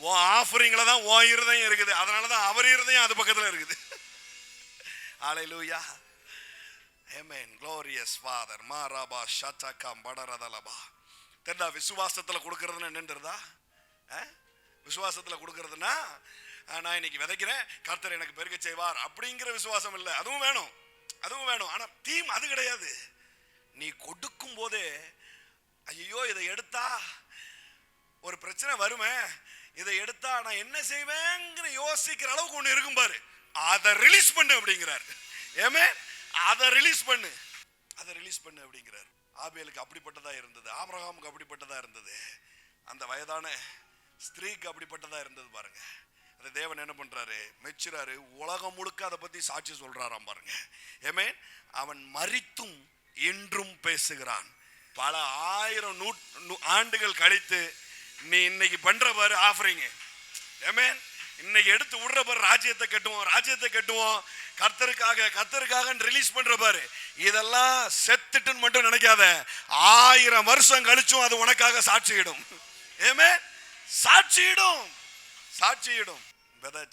உன் ஆஃபரிங்ல தான் உன் இருதயம் இருக்குது, அதனாலதான் அவர் இருதயம் அது பக்கத்துல இருக்குது. ஹalleluya. Amen. Glorious Father. மாராபா ஷதகா மடரதலபா. தெரியல, விசுவாசத்துல கொடுக்கறதுன்னா என்னன்றதா? விசுவாசத்துல கொடுக்கறதுன்னா நான் இன்னைக்கு விதைக்கிறேன், கர்த்தர் எனக்கு பெருக செய்வார் அப்படிங்கிற விசுவாசம் இல்லை. அதுவும் வேணும், அதுவும் வேணும். ஆனா தீம் அது கிடையாது. நீ கொடுக்கும் போதே ஐயோ இதை எடுத்தா ஒரு பிரச்சனை வருமே, இதை எடுத்தா நான் என்ன செய்வேங்கிற யோசிக்கிற அளவுக்கு ஒண்ணு இருக்கும் பாரு, அதை ரிலீஸ் பண்ணு அப்படிங்கிறார். ஏமே, அதை ரிலீஸ் பண்ணு, அதை ரிலீஸ் பண்ணு அப்படிங்கிறார். ஆபேலுக்கு அப்படிப்பட்டதா இருந்தது, ஆபிரகாமுக்கு அப்படிப்பட்டதா இருந்தது, அந்த வயதான ஸ்திரீக்கு அப்படிப்பட்டதா இருந்தது பாருங்க. அதை தேவன் என்ன பண்றாரு? மெச்சுறாரு. உலகம் முழுக்க அதை பத்தி சாட்சி சொல்றாராம் பாருங்க. ஏமே, அவன் மரித்தும் என்றும் பேசுகிறான். பல 1000 ஆண்டுகள் கழித்து நீ இன்னைக்கு பண்ற பாரு ஆஃபரிங். ஆமென். இன்னைக்கு எடுத்து விடுற பாரு, ராஜ்யத்தை கட்டுவோம், ராஜ்யத்தை கட்டுவோம், கர்த்தருக்காக ரிலீஸ் பண்ற பாரு. இதெல்லாம் செத்துட்டுன்னு மட்டும் நினைக்காத, 1000 வருஷம் கழிச்சும் அது உனக்காக சாட்சியிடும். ஆமென், சாட்சியிடும், சாட்சியிடும்.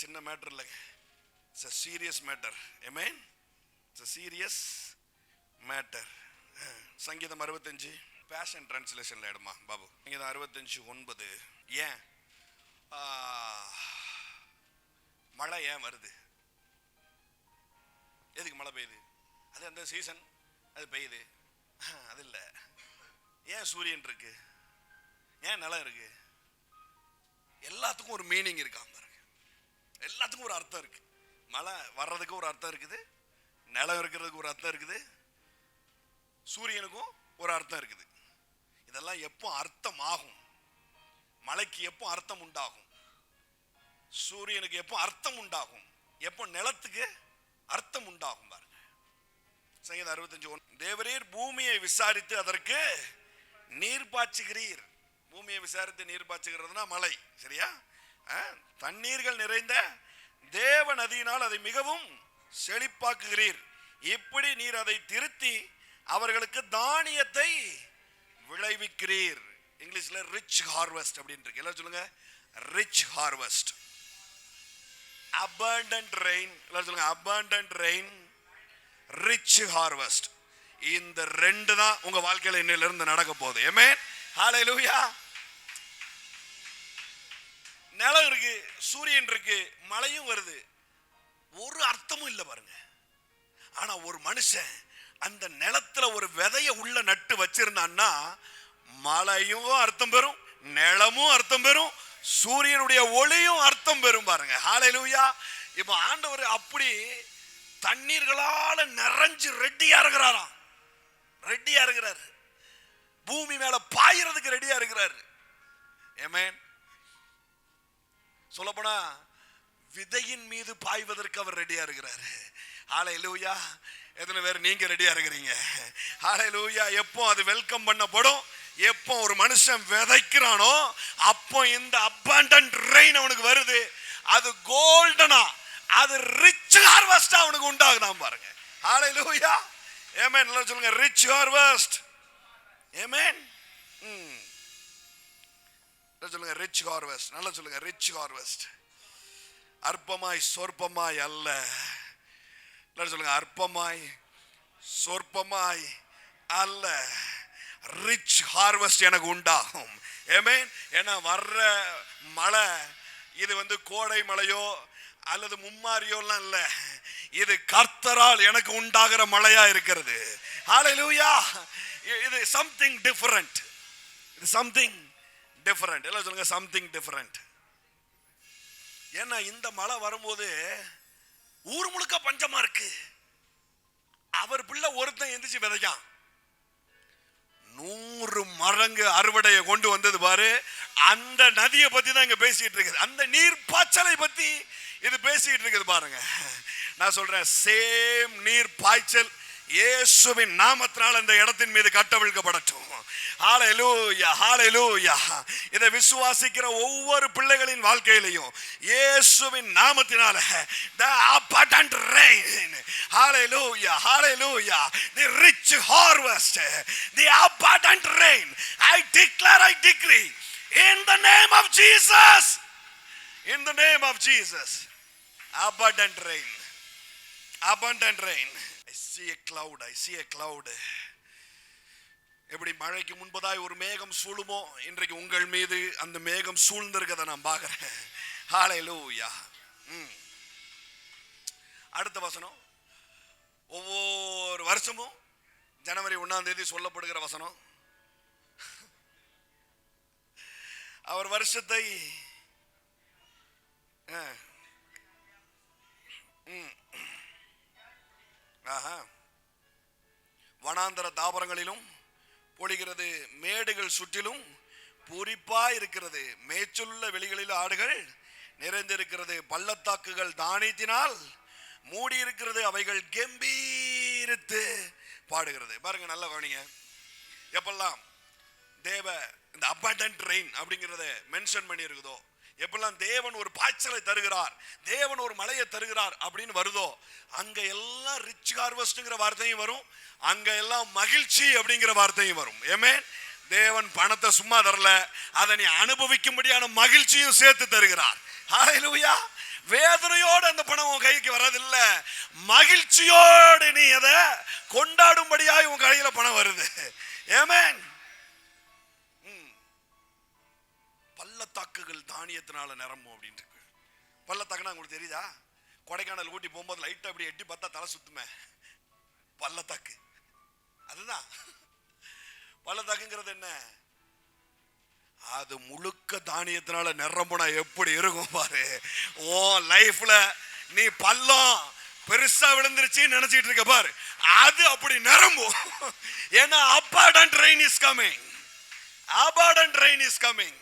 சின்ன மேட்டர் இல்லைங்க. It's a serious matter. Amen. It's a serious matter. சங்கீதம் 65 பேஷன் டிரான்ஸ்லேஷன்ல எடுமா பாபு. சங்கீதம் 65:9. ஏன் மழை ஏன் வருது? எதுக்கு மழை பெய்யுது? அது அந்த சீசன், அது பெய்யுது. அது இல்லை. ஏன் சூரியன் இருக்கு? ஏன் நிலம் இருக்கு? எல்லாத்துக்கும் ஒரு மீனிங் இருக்கா பாருங்க. எல்லாத்துக்கும் ஒரு அர்த்தம் இருக்கு. மழை வர்றதுக்கு ஒரு அர்த்தம் இருக்குது, நிலம் இருக்கிறதுக்கு ஒரு அர்த்தம் இருக்குது, சூரியனுக்கும் ஒரு அர்த்தம் இருக்குது. இதெல்லாம் எப்போ அர்த்தம் ஆகும்? மழைக்கு எப்போ அர்த்தம் உண்டாகும்? சூரியனுக்கு எப்போ அர்த்தம் உண்டாகும்? எப்போ நிலத்துக்கு அர்த்தம் உண்டாகும் பாருங்க. சங்கீதம் 65:1. தேவரீர் பூமியை விசாரித்து அதற்கு நீர் பாய்ச்சுகிறீர். பூமியை விசாரித்து நீர் பாய்ச்சுகிறதுனா மழை, சரியா? தண்ணீர்கள் நிறைந்த தேவ நதியினால் அதை மிகவும் செழிப்பாக்குகிறீர். இப்படி நீர் அதை திருத்தி அவர்களுக்கு தானியத்தை விளைவிக்கிறீர். இங்கிலீஷ்ல ரிச் ஹார்வெஸ்ட் அப்படின்னு இருக்கு. எல்லாரும் சொல்லுங்க ரிச் ஹார்வெஸ்ட். abundant rain. எல்லாரும் சொல்லுங்க abundant rain, rich harvest. இந்த ரெண்டு தான் உங்க வாழ்க்கையில இன்னையில இருந்து நடக்க போகுது. ஆமென். ஹalleluya. நிலம் இருக்கு, சூரியன் இருக்கு, மழையும் வருது, ஒரு அர்த்தமும் இல்லை பாருங்க. ஆனா ஒரு மனுஷன் அந்த நிலத்துல ஒரு விதைய உள்ள நட்டு வச்சிருந்தான்னா மழையும் அர்த்தம் பெறும், நிலமும் அர்த்தம் பெறும், சூரியனுடைய ஒளியும் அர்த்தம் பெறும் பாருங்க. ஹalleluya. இப்ப ஆண்டவர் அப்படி தண்ணீர்களால நிறைஞ்சு ரெடியா இருக்கிறாராம். ரெடியா இருக்கிறார். பூமி மேல பாயிறதுக்கு ரெடியா இருக்கிறார். ஆமென். சொல்லப்போனா விதையின் மீது பாய்வதற்கு அவர் ரெடியா இருக்கிறார். ஹalleluya. எத்தனை பேர் நீங்க ரெடியா இருக்கிறீங்க? ஹalleluya. எப்போ அது வெல்கம் பண்ணப்படும்? எப்போ ஒரு மனுஷன் விதைக்கிறானோ அப்போ இந்த abundant rain அவனுக்கு வருது. அது கோல்டனா, அது ரிச் ஹார்வெஸ்ட் அவனுக்கு உண்டாகுதாம் பாருங்க. ஹalleluya. ஆமென். எல்லாரும் சொல்லுங்க ரிச் ஹார்வெஸ்ட். ஆமென். சொல்லுங்க ரிச் ஹார்வெஸ்ட். நல்லா சொல்லுங்க ரிச் ஹார்வெஸ்ட். அற்பமாய் சொற்பமாய் அல்ல. எல்லாரும் சொல்லுங்க அற்பமாய் சொற்பமாய் அல்ல, ரிச் ஹார்வெஸ்ட் எனக்கு உண்டாகும். ஆமென். ஏன்னா வர்ற மழை இது கோடை மழையோ அல்லது மும்மாரியோ எல்லாம் இல்ல, இது கர்த்தரால் எனக்கு உண்டாகிற மழையா இருக்கிறது. ஹalleluya. இது something different. இது something different. எல்லாம் சொல்லுங்க something different. ஏன்னா இந்த மழை வரும்போது ஊர் முழுக்க பஞ்சமா இருக்கு. அவர் பிள்ளை ஒருத்தன் எந்திரிச்சு விதைக்கான். 100 மடங்கு அறுவடையை கொண்டு வந்தது பாரு. அந்த நதியை பத்தி தான் இங்க பேசிட்டு இருக்குது. அந்த நீர் பாய்ச்சலை பத்தி இது பேசிட்டு இருக்குது பாருங்க. நான் சொல்றேன் சேம் நீர் பாய்ச்சல் இயேசுவின் நாமத்தினால் அந்த இடத்தின் மீது கட்டவிழ்க்கப்படட்டும். ஹalleluya, ஹalleluya. இதை விசுவாசிக்கிற ஒவ்வொரு பிள்ளைகளின் வாழ்க்கையிலையும் இயேசுவின் நாமத்தினால the abundant rain, hallelujah, hallelujah, the rich harvest, the abundant rain, I declare, I decree in the name of Jesus, in the name of Jesus, abundant rain, abundant rain. I see a cloud, I see a cloud. எப்படி மழைக்கு முன்பதாய் ஒரு மேகம் சூழுமோ இன்றைக்கு உங்கள் மீது அந்த மேகம் சூழ்ந்திருக்கதை நான் பார்க்கிறேன். ஹalleluya. அடுத்த வசனம் ஒவ்வொரு வருஷமும் ஜனவரி 1ஆம் தேதி சொல்லப்படுகிற வசனம். அவர் வருஷத்தை வனாந்தர தாவரங்களிலும் பொழிகிறது, மேடுகள் சுற்றிலும் பூரிப்பா இருக்கிறது, மேய்ச்சலுள்ள வெளிகளில் ஆடுகள் நிறைந்திருக்கிறது, பள்ளத்தாக்குகள் தானியத்தினால் மூடி இருக்கிறது, அவைகள் கம்பீரித்து பாடுகிறது. பாருங்க நல்லா கவனிங்க. எப்பெல்லாம் தேவ இந்த abundant rain அப்படிங்கறத மென்ஷன் பண்ணி இருக்குதோ, எப்பெல்லாம் தேவன் ஒரு பாய்ச்சலை தருகிறார், தேவன் ஒரு மழையை தருகிறார் அப்படின்னு வருதோ, அங்க எல்லாம் ரிச் ஹார்வெஸ்ட்ங்கிற வார்த்தையும் வரும், அங்க எல்லாம் மகிழ்ச்சி அப்படிங்கிற வார்த்தையும் வரும். ஆமென். தேவன் பணத்தை சும்மா தரல, அதை நீ அனுபவிக்கும்படியான மகிழ்ச்சியும் சேர்த்து தருகிறார். ஹalleluya. வேதனையோடு அந்த பணம் உன் கைக்கு வரதில்ல, மகிழ்ச்சியோடு நீ அதை கொண்டாடும்படியாக உன் கையில பணம் வருது. ஆமென். பள்ளத்தாக்குகள் தானியத்தினால நிரம்பும் அப்படின்னு இருக்கு. பள்ளத்தாக்குனா உங்களுக்கு தெரியுதா? கொடைக்கானல் ஊட்டி போகும்போது லைட்டா அப்படி எட்டி பார்த்தா தலை சுத்துமே, பள்ளத்தாக்கு. அதுதான் பள்ளத்தாக்குங்கிறது. என்ன? அது முழுக்க தானியத்தினால நிரம்புனா எப்படி இருக்கும் பாரு. ஓ லைஃப்ல நீ பள்ளம் பெருசா விழுந்துருச்சு நினைச்சிட்டு இருக்க பாரு, அது அப்படி நிரம்பும். ஏன்னா abundant rain is coming. Abundant rain is coming.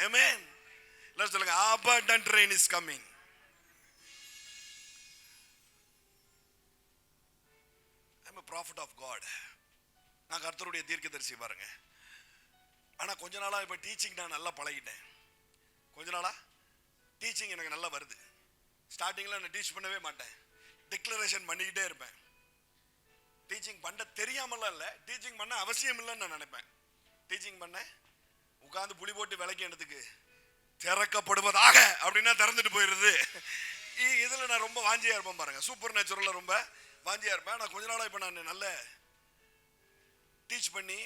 Amen. எல்லாரும் சொல்லுங்க, abundant rain is coming. I'm a prophet of God. நான் கர்த்தருடைய தீர்க்கதரிசி பாருங்க. ஆனா கொஞ்ச நாளா இப்ப டீச்சிங் நான் நல்லா பழகிட்டேன். கொஞ்ச நாளா டீச்சிங் எனக்கு நல்லா வருது. ஸ்டார்டிங்ல நான் டீச் பண்ணவே மாட்டேன், டிக்ளரேஷன் பண்ணிக்கிட்டே இருப்பேன். டீச்சிங் பண்ண தெரியாமலாம் இல்லை, டீச்சிங் பண்ண அவசியம் இல்லைன்னு நான் நினைப்பேன். டீச்சிங் பண்ண உட்காந்து புளி போட்டு விளக்கி எடுத்துக்கு திறக்கப்படுவதாக அப்படின்னா திறந்துட்டு போயிடுது. இதுல நான் ரொம்ப வாஞ்சியா இருப்பேன் பாருங்க, சூப்பர் நேச்சுரல்ல ரொம்ப வாஞ்சியா இருப்பேன். நான் கொஞ்ச நாளா இப்ப நான் நல்ல டீச் பண்ணி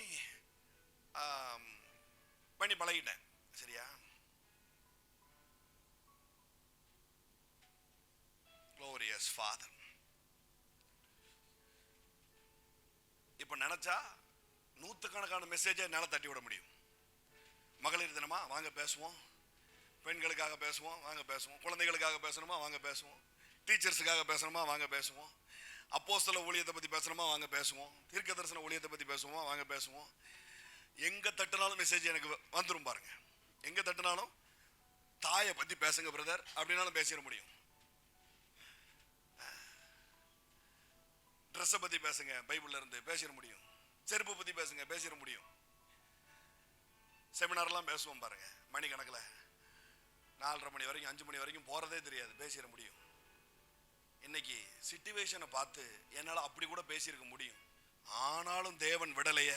பழகிட்டேன். சரியா? Glorious Father. இப்ப நினைச்சா நூத்துக்கணக்கான மெசேஜை என்னால தட்டி விட முடியும். மகளிர் தினமா வாங்க பேசுவோம், பெண்களுக்காக பேசுவோம் வாங்க பேசுவோம், குழந்தைகளுக்காக பேசணுமா வாங்க பேசுவோம், டீச்சர்ஸுக்காக பேசணுமா வாங்க பேசுவோம், அப்போஸ்தல ஊழியத்தை பத்தி பேசணுமா வாங்க பேசுவோம், தீர்க்கதரிசன ஊழியத்தை பத்தி பேசுவோமா வாங்க பேசுவோம். எங்க தட்டினாலும் மெசேஜ் எனக்கு வந்துரும் பாருங்க. எங்க தட்டினாலும் தாயை பத்தி பேசுங்க பிரதர் அப்படின்னாலும் பேசிட முடியும். ட்ரெஸ்ஸை பத்தி பேசுங்க பைபிள்ல இருந்து பேசிட முடியும். செருப்பு பத்தி பேசுங்க பேசிட முடியும். செமினார்லாம் பேசுவோம் பாருங்க, மணி கணக்கில் 4:30 மணி வரைக்கும் 5 மணி வரைக்கும் போறதே தெரியாது, பேசிட முடியும். இன்னைக்கு சிச்சுவேஷனை பார்த்து என்னால அப்படி கூட பேசியிருக்க முடியும். ஆனாலும் தேவன் விடலைய.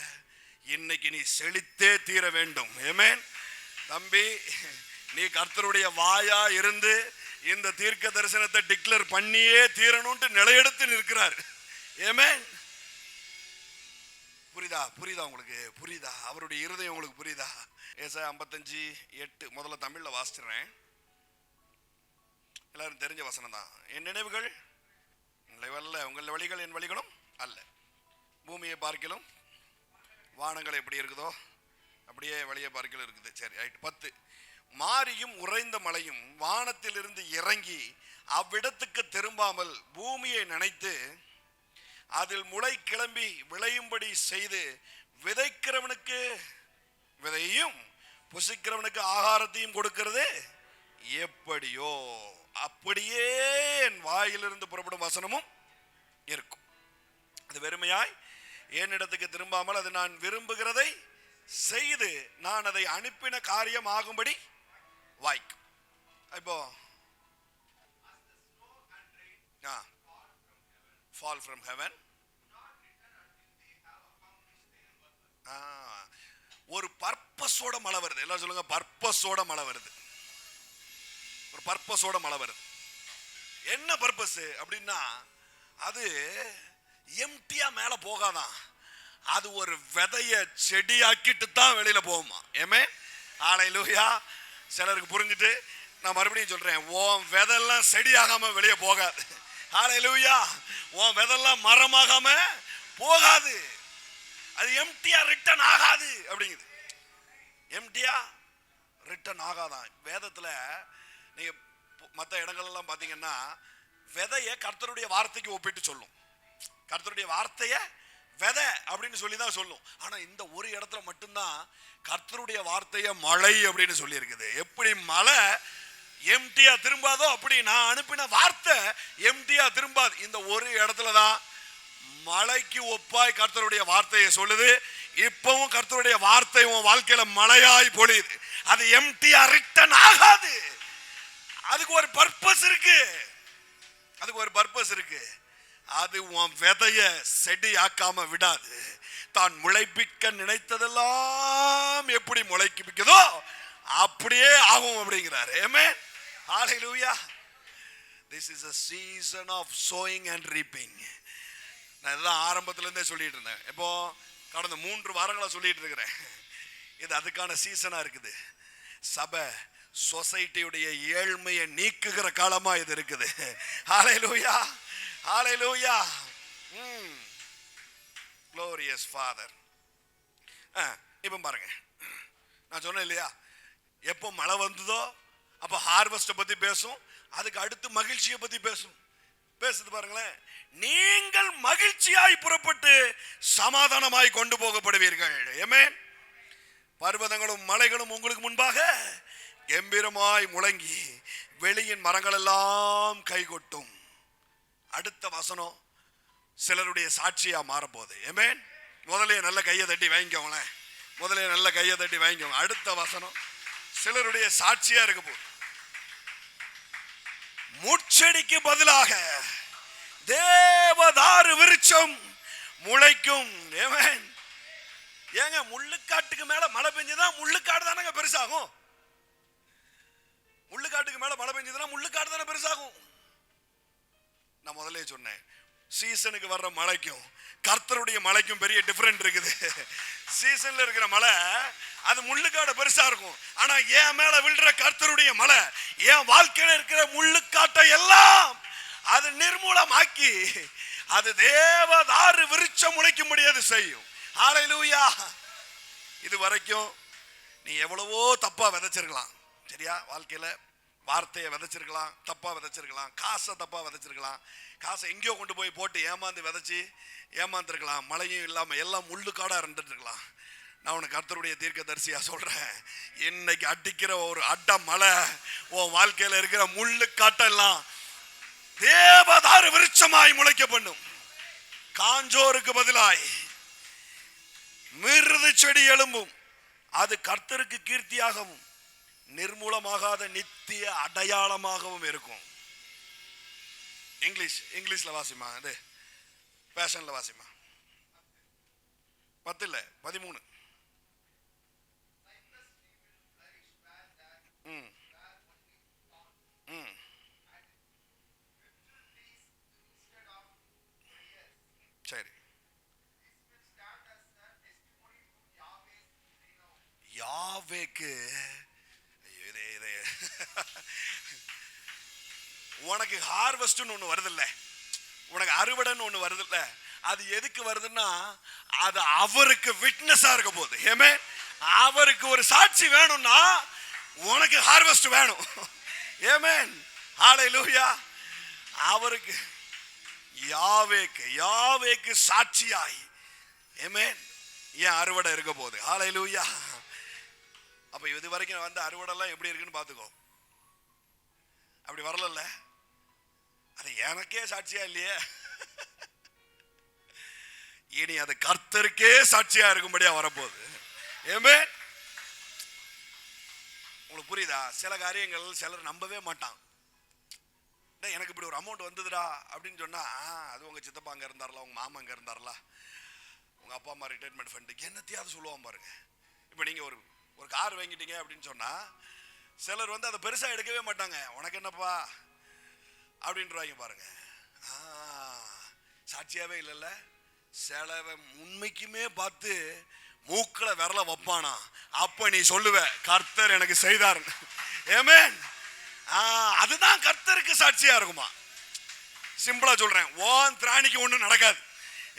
இன்னைக்கு நீ செழித்தே தீர வேண்டும். ஆமென். தம்பி, நீ கர்த்தருடைய வாயா இருந்து இந்த தீர்க்க தரிசனத்தை டிக்ளேர் பண்ணியே தீரணும்னு நிலையெடுத்து நிற்கிறார். ஆமென். புரியுதா? புரியுதா உங்களுக்கு? புரியுதா? அவருடைய இருதயம் உங்களுக்கு புரியுதா? ஏசாயா 55:8 முதல்ல தமிழ்ல வாசிக்கிறேன். எல்லாரும் தெரிஞ்ச வசனம் தான். என் நினைவுகள் அல்ல, உங்கள் வழிகள் என் வழிகளும் அல்ல. பூமியை பார்க்கலும் வானங்கள் எப்படி இருக்குதோ அப்படியே வழியை பார்க்கலும் இருக்குது. சரி, ரைட். 10 மாரியும் உறைந்த மலையும் வானத்திலிருந்து இறங்கி அவ்விடத்துக்கு திரும்பாமல் பூமியை நினைத்து அதில் முளை கிளம்பி விளையும்படி செய்து விதைக்கிறவனுக்கு விதையையும் புசிக்கிறவனுக்கு ஆகாரத்தையும் கொடுக்கிறது எப்படியோ அப்படியே என் வாயிலிருந்து புறப்படும் வசனமும் இருக்கும். அது வெறுமையாய் என்னிடத்துக்கு திரும்பாமல் அது நான் விரும்புகிறதை செய்து நான் அதை அனுப்பின காரியம் ஆகும்படி வாய்க்கும். இப்போ fall from heaven, ஒரு பர்பஸோட மழை வருது. எல்லாம் சொல்லுங்க, பர்பஸோட மழை வருது. ஒரு பர்பஸோட மழை வருது. என்ன பர்பஸ் அப்படின்னா, அது எம்டியா மேல போகாதான், அது ஒரு விதைய செடியாக்கிட்டு தான் வெளியில போகுமா. ஏமே ஹல்லேலூயா. சிலருக்கு புரிஞ்சுட்டு நான் மறுபடியும் சொல்றேன், உன் விதெல்லாம் செடியாகாம வெளியே போகாது. ஹல்லேலூயா. உன் விதெல்லாம் மரமாகாம போகாது, அது எம்டியா ரிட்டர்ன் ஆகாது அப்படிங்குது. எம்டியா ரிட்டர்ன் ஆகாதான். வேதத்துல நீங்க மற்ற இடங்கள் எல்லாம் பாத்தீங்கன்னா விதைய கர்த்தருடைய வார்த்தைக்கு ஒப்பிட்டு சொல்லும். கர்த்தருடைய வார்த்தைய விதை அப்படின்னு சொல்லி தான் சொல்லும். ஆனா இந்த ஒரு இடத்துல மட்டும்தான் கர்த்தருடைய வார்த்தைய மழை அப்படின்னு சொல்லி இருக்குது. எப்படி மழை எம்டியா திரும்பாதோ அப்படி நான் அனுப்பின வார்த்தை எம்டியா திரும்பாது. இந்த ஒரு இடத்துல தான் மழைக்கு ஒப்பாய் கர்த்தருடைய வார்த்தையை சொல்லுது. இப்பவும் கர்த்தருடைய வார்த்தை உன் வாழ்க்கையில மழையாய் பொழியுது. அது எம்டியா ரிட்டர்ன் ஆகாது. அதுக்கு ஒரு பர்பஸ் இருக்கு. அதுக்கு ஒரு பர்பஸ் இருக்கு. அது உன் விதைய செடி ஆக்காம விடாது. தான் முளைப்பிக்க நினைத்ததெல்லாம் எப்படி முளைப்பிக்குதோ அப்படியே ஆகும் அப்படிங்கிறாரு. ஆமென். Hallelujah. This is a season of sowing and reaping. நான் இதுதான் ஆரம்பத்துல இருந்தே சொல்லிட்டு இருந்தேன். இப்போ கடந்த 3 வாரங்களா சொல்லிட்டு இருக்கிறேன். இது அதுக்கான சீசனா இருக்குது. சபை சொசைட்டியுடைய ஏழ்மையை நீக்குகிற காலமா இது இருக்குது. ஹalleluya, ஹalleluya. Glorious Father. இப்போ பாருங்க, நான் சொன்னேன் இல்லையா, எப்போ மழை வந்ததோ அப்போ ஹார்வெஸ்ட்டை பத்தி பேசும், அதுக்கு அடுத்து மகிழ்ச்சியை பத்தி பேசுது பாருங்களேன். நீங்கள் மகிழ்ச்சியாய் புறப்பட்டு சமாதானமாய் கொண்டு போகப்படுவீர்கள். ஆமென். பர்வதங்களும் மலைகளும் உங்களுக்கு முன்பாக கம்பீரமாய் முழங்கி வெளியின் மரங்கள் எல்லாம் கைகொட்டும். அடுத்த வசனம் சிலருடைய சாட்சியா மாறப்போகுது. ஆமென். முதல்ல நல்ல கையை தட்டி வாங்கிக்கோங்களேன். முதல்ல நல்ல கையை தட்டி வாங்கிக்கோங்க. அடுத்த வசனம் சிலருடைய சாட்சியா இருக்க போகுது. முட்செடிக்கு பதிலாக தேவதாரு விருட்சம் முளைக்கும். ஆமென். ஏங்க, முள்ளுக்காட்டுக்கு மேல மழை பெஞ்சதுன்னா முள்ளுக்காடு தானங்க பெருசாகும். முள்ளுக்காட்டுக்கு மேல மழை பெஞ்சதுன்னா முள்ளுக்காடு தானே பெருசாகும். நான் முதல்ல சொன்னேன், சீசனுக்கு வர்ற மழைக்கும் கர்த்தருடைய மழைக்கும் பெரிய டிஃபரெண்ட் இருக்குது. சீசன்ல இருக்கிற மழை அது முள்ளுக்காடு பெருசா இருக்கும். ஆனா என் மேல விழுற கர்த்தருடைய மழை என் வாழ்க்கையில இருக்கிற முள்ளுக்காட்டை எல்லாம் அது நிர்மூலமாக்கி அது தேவதாரு விருட்சம் முளைக்கும்படியாது செய்யும். ஹalleluya. இது வரைக்கும் நீ எவ்வளவோ தப்பா விதைச்சிருக்கலாம். சரியா? வாழ்க்கையில வார்த்தையை விதைச்சிருக்கலாம், தப்பா விதைச்சிருக்கலாம், காசை தப்பா விதைச்சிருக்கலாம், காசை எங்கேயோ கொண்டு போய் போட்டு ஏமாந்து விதைச்சு ஏமாந்துருக்கலாம், மழையும் இல்லாம எல்லாம் முள்ளுக்காடா இருந்துட்டு இருக்கலாம். நான் உனக்கு கர்த்தருடைய தீர்க்கதரிசியா சொல்றேன், இன்னைக்கு அடிக்கிற ஒரு அட்ட மழை உன் வாழ்க்கையில இருக்கிற முள்ளுக்காட்டெல்லாம் தேவதாரு விருட்சமாய் முளைக்க பண்ணும். காஞ்சோருக்கு பதிலாய் மிருது செடி எழும்பும். அது கர்த்தருக்கு கீர்த்தியாகவும் நிர்மூலமாகாத நித்திய அடையாளமாகவும் இருக்கும். இங்கிலீஷ்ல வாசிமா, அது பேஷன்ல வாசிமா. 10 இல்ல 13. சரி. யாவேக்கு உனக்கு ஹார்வெஸ்ட்னு ஒண்ணு வருதில்ல, உனக்கு அறுவடைன்னு ஒண்ணு வருதில்ல, அது எதுக்கு வருதுன்னா அது அவருக்கு விட்னஸா இருக்க போகுது. ஏமே, அவருக்கு ஒரு சாட்சி வேணும்னா உனக்கு ஹார்வெஸ்ட் வேணும். ஆமென். ஹalleluya. அவருக்கு யாவேக்கு சாட்சியாய் ஆமென் ஏன் அறுவடை இருக்க போகுது. ஹalleluya. அப்ப இது வரைக்கும் வந்த அறுவடை எல்லாம் எப்படி இருக்குன்னு பாத்துக்கோ. அப்படி வரல, அது எனக்கே சாட்சியா இல்லையே, இனி அது கர்த்தருக்கே சாட்சியா இருக்கும்படியா வரப்போகுது. ஆமென். உங்களுக்கு புரியுதா? சில காரியங்கள் சிலர் நம்பவே மாட்டான். எனக்கு இப்படி ஒரு அமௌண்ட் வந்ததுடா அப்படின்னு சொன்னா, அது உங்க சித்தப்பா அங்க இருந்தார்ல, உங்க மாமா அங்க இருந்தார்ல, உங்க அப்பா அம்மா ரிட்டையர்மெண்ட் ஃபண்ட் என்னத்தையாவது சொல்லுவான் பாருங்க. இப்ப நீங்க ஒரு கார் வாங்கிட்டீங்க அப்படின்னு சொன்னா சிலர் அதை பெருசா எடுக்கவே மாட்டாங்க. உனக்கு என்னப்பா அப்படின்றாங்க பாருங்க. சாட்சியாவே இல்லைல்ல. சிலவன் உண்மைக்குமே பார்த்து மூக்களை விரல வைப்பானா, அப்ப நீ சொல்லுவ கர்த்தர் எனக்கு செய்தார். ஆமென். அதுதான் கர்த்தருக்கு சாட்சியா இருக்குமா. சிம்பிளா சொல்றேன், ஓன் திராணிக்கு ஒண்ணு நடக்காது.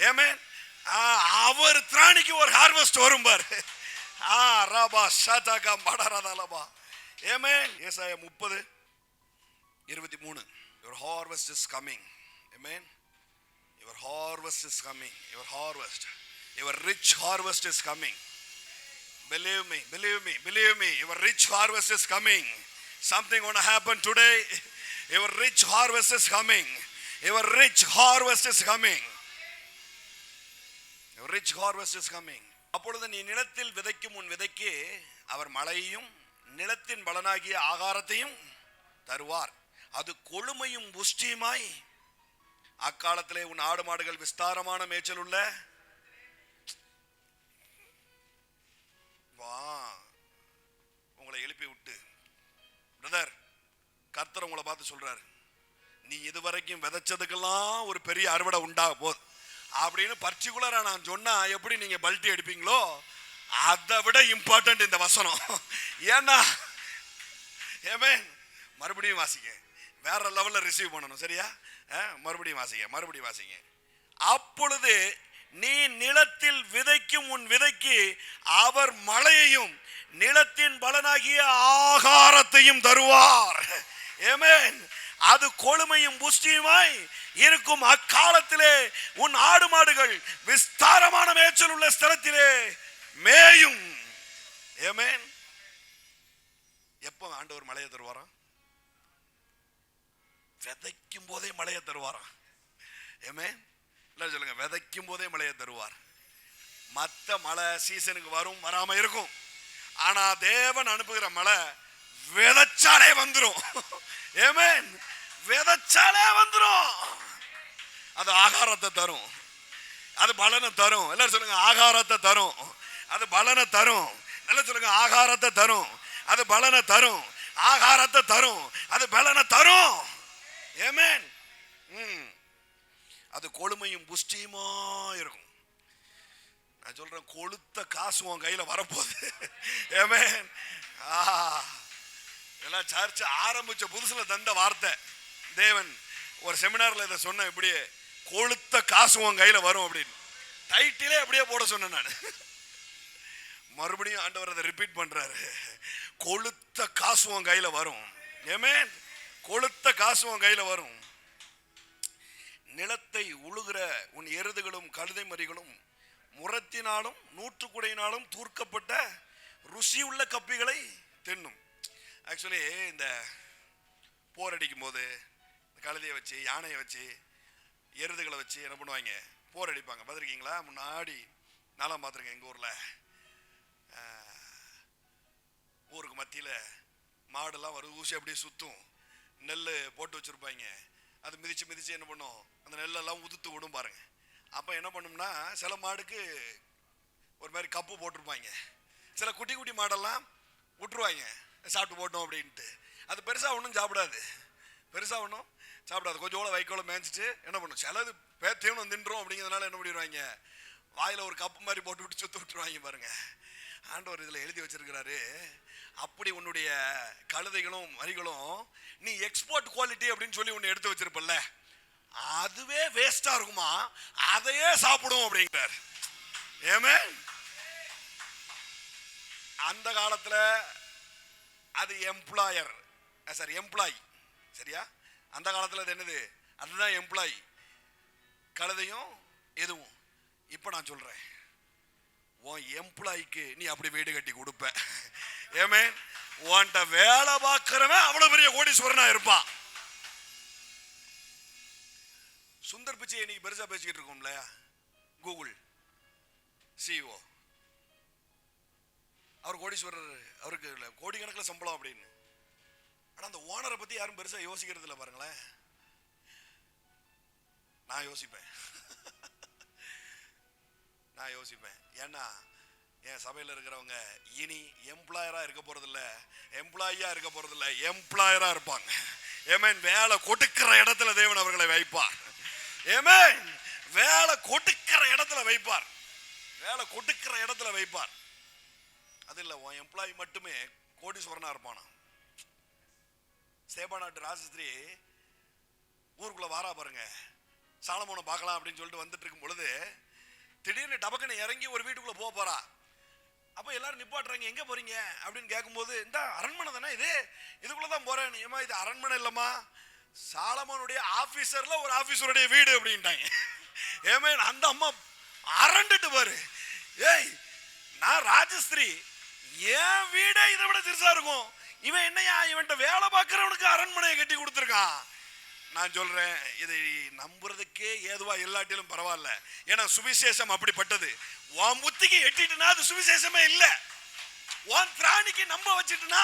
ஆமென். அவர் திராணிக்கு ஒரு ஹார்வெஸ்ட் வரும் பாரு. ரபா ஷதக மடரதலபா. ஆமென். ஏசாயா 30:23. Your harvest is coming. Amen. Your harvest is coming. Your harvest, your rich harvest is coming. Believe me, believe me, believe me. Your rich harvest is coming. Something going to happen today. Your rich harvest is coming. Your rich harvest is coming. Your rich harvest is coming. அப்பொழுது நீ நிலத்தில் விதைக்கும் உன் விதைக்கு அவர் மழையையும் நிலத்தின் பலனாகிய ஆகாரத்தையும் தருவார். அது கொழுமையும் புஷ்டியுமாய் அக்காலத்திலே உன் ஆடு மாடுகள் விஸ்தாரமான மேய்ச்சல் உள்ள உங்களை எழுப்பி விட்டு, பிரதர் கர்த்தர் உங்களை பார்த்து சொல்றாரு, நீ இதுவரைக்கும் விதைச்சதுக்கெல்லாம் ஒரு பெரிய அறுவடை உண்டாக போகுது அப்படின்னு பர்டிகுலரா நான் சொன்னா எப்படி நீங்க பல்ட்டி அடிப்பீங்களோ அதை விட இம்பார்ட்டன்ட் இந்த வசனம். ஏன்னா மறுபடியும் வாசிங்க, வேற லெவல்ல ரிசீவ் பண்ணணும். சரியா? மறுபடியும் வாசிங்க. அப்பொழுது நீ நிலத்தில் விதைக்கும் உன் விதைக்கு அவர் மழையையும் நிலத்தின் பலனாகிய ஆகாரத்தையும் தருவார். ஆமென். அது கொழுமையும் புஷ்டியுமாய் இருக்கும். அக்காலத்திலே உன் ஆடு மாடுகள் விஸ்தாரமான மேய்ச்சல் உள்ள ஸ்தலத்திலே மேயும். ஆமென். எப்போ ஆண்டவர் மழையை தருவாராம்? விதைக்கும் போதே மழையை தருவாராம். ஆமென். எல்லாரும் சொல்லுங்க, விதைக்கும் போதே மழையை தருவார். மற்ற மழை சீசனுக்கு வரும், வராம இருக்கும். ஆனா தேவன் அனுப்புகிற மழை விதைச்சாலே வந்துரும். ஆமென். விதைச்சாலே வந்துரும். அது ஆகாரத்தை தரும், அது பலனை தரும். எல்லாரும் சொல்லுங்க, ஆகாரத்தை தரும், அது பலனை தரும். நல்லா சொல்லுங்க, ஆகாரத்தை தரும், அது பலனை தரும். ஆகாரத்தை தரும், அது பலனை தரும். ஆமென். அது கொழுமையும் புஷ்டியுமா இருக்கும். நான் சொல்றேன், கொளுத்த காசு உன் கையில வரப்போகுது. ஆமென். எல்லாம் சர்ச் ஆரம்பிச்ச புதுசுல தந்த வார்த்தை. தேவன் ஒரு செமினார்ல இதை சொன்ன, இப்படியே கொளுத்த காசு உன் கையில வரும் அப்படின்னு டைட்டிலே அப்படியே போட சொன்னேன் நான். மறுபடியும் ஆண்டவர் அதை ரிப்பீட் பண்றாரு, கொளுத்த காசு உன் கையில வரும். ஆமென். கொளுத்த காசு உன் கையில வரும். நிலத்தை உழுகிற உன் எருதுகளும் கழுதை மறிகளும் முரத்தினாலும் நூற்றுக்குடையினாலும் தூர்க்கப்பட்ட ருசியுள்ள கப்பிகளை தின்னும். ஆக்சுவலி இந்த போர் அடிக்கும் போது கழுதையை வச்சு, யானையை வச்சு, எருதுகளை வச்சு என்ன பண்ணுவாங்க, போர் அடிப்பாங்க. பார்த்துருக்கீங்களா? முன்னாடி நானும் பார்த்துருக்கேன். எங்கள் ஊருக்கு மத்தியில் மாடெல்லாம் ஒரு ஊசி அப்படியே சுற்றும், நெல் போட்டு வச்சுருப்பாங்க. அது மிதிச்சு என்ன பண்ணும், அந்த நெல்லெல்லாம் உதுத்து விடும் பாருங்க. அப்போ என்ன பண்ணும்னா, சில மாடுக்கு ஒரு மாதிரி கப்பு போட்டிருப்பாங்க, சில குட்டி குட்டி மாடெல்லாம் விட்டுருவாங்க சாப்பிட்டு போட்டோம் அப்படின்ட்டு. அது பெருசாக ஒன்றும் சாப்பிடாது, கொஞ்சோட வைக்கோல மேய்ச்சிட்டு என்ன பண்ணும், சிலது பேத்தையும் தின்றோம் அப்படிங்கிறதுனால என்ன பண்ணிடுவாங்க, வாயில் ஒரு கப்பு மாதிரி போட்டு விட்டு சுற்று விட்டுருவாங்க பாருங்க. ஆண்டவர் இதில் எழுதி வச்சிருக்கிறாரு, அப்படி உன்னுடைய கழுதைகளும் வரிகளும் நீ எக்ஸ்போர்ட் குவாலிட்டி அப்படின்னு சொல்லி ஒன்று எடுத்து வச்சிருப்பல்ல, அதுவே வேஸ்டா இருக்குமா, அதையே சாப்பிடும் அப்படிங்கிறார். ஆமென். அந்த காலத்துல அது எம்ப்ளாய். சரியா? அந்த காலத்துல அது என்னது, அதுதான் எம்ப்ளாய், கழுதையும் எதுவும். இப்ப நான் சொல்றேன், உன் எம்ப்ளாய்க்கு நீ அப்படி வீடு கட்டி கொடுப்ப. ஆமென். உன்கிட்ட வேலை பார்க்கிறவன் அவ்வளவு பெரிய கோடீஸ்வரனா இருப்பான். சுந்தர் பிச்சை இன்னைக்கு பெருசா பேசிக்கிட்டு இருக்கோம்ல, கூகுள் சிஇஓ, அவர் கோடீஸ்வரர், அவருக்கு கோடிக்கணக்கில் சம்பளம் அப்படின்னு. ஆனா அந்த ஓனரை பத்தி யாரும் பெருசா யோசிக்கிறது இல்லை பாருங்களேன். நான் யோசிப்பேன். ஏன்னா என் சபையில் இருக்கிறவங்க இனி எம்ப்ளாயரா இருக்க போறதில்ல, எம்ப்ளாயியா இருக்க போறதில்ல, எம்ப்ளாயரா இருப்பாங்க. ஆமென். வேலை கொடுக்கிற இடத்துல தேவன் அவர்களை வைப்பார். ஆமென். வேலை கொடுக்கிற இடத்துல வைப்பார். அது இல்ல, உன் எம்ப்ளாயி மட்டுமே கோடீஸ்வரனா இருப்பானா. சேபாநாட்டு ராஜஸ்திரி ஊருக்குள்ள வாரா பாருங்க, சாலமோனை பார்க்கலாம் அப்படின்னு சொல்லிட்டு வந்துட்டு இருக்கும் பொழுது திடீர்னு டபக்குன்னு இறங்கி ஒரு வீட்டுக்குள்ள போறா. அப்ப எல்லாரும் நிப்பாட்டுறாங்க, எங்க போறீங்க அப்படின்னு கேட்கும்போது, இந்த அரண்மனை தானே இதுக்குள்ளதான் போறேன். ஏமா இது அரண்மனை இல்லம்மா, சாலமோனுடைய ஆபீசர்ல ஒரு ஆபீசருடைய வீடு அப்படின்ட்டாங்க. ஏமேன். அந்த அம்மா அரண்டுட்டு பாரு, ஏய் நான் ராஜஸ்திரி, என் வீடே இதை விட சிறுசா இருக்கும், இவன் என்னையா இவன்ட்ட வேலை பார்க்கிறவனுக்கு அரண்மனையை கட்டி கொடுத்துருக்கான். நான் சொல்றேன், இதை நம்புறதுக்கே ஏதுவா இல்லாட்டிலும் பரவாயில்ல. ஏன்னா சுவிசேஷம் அப்படிப்பட்டது. உன் புத்திக்கு எட்டிட்டுனா அது சுவிசேஷமே இல்ல, உன் திராணிக்கு நம்ப வச்சிட்டுனா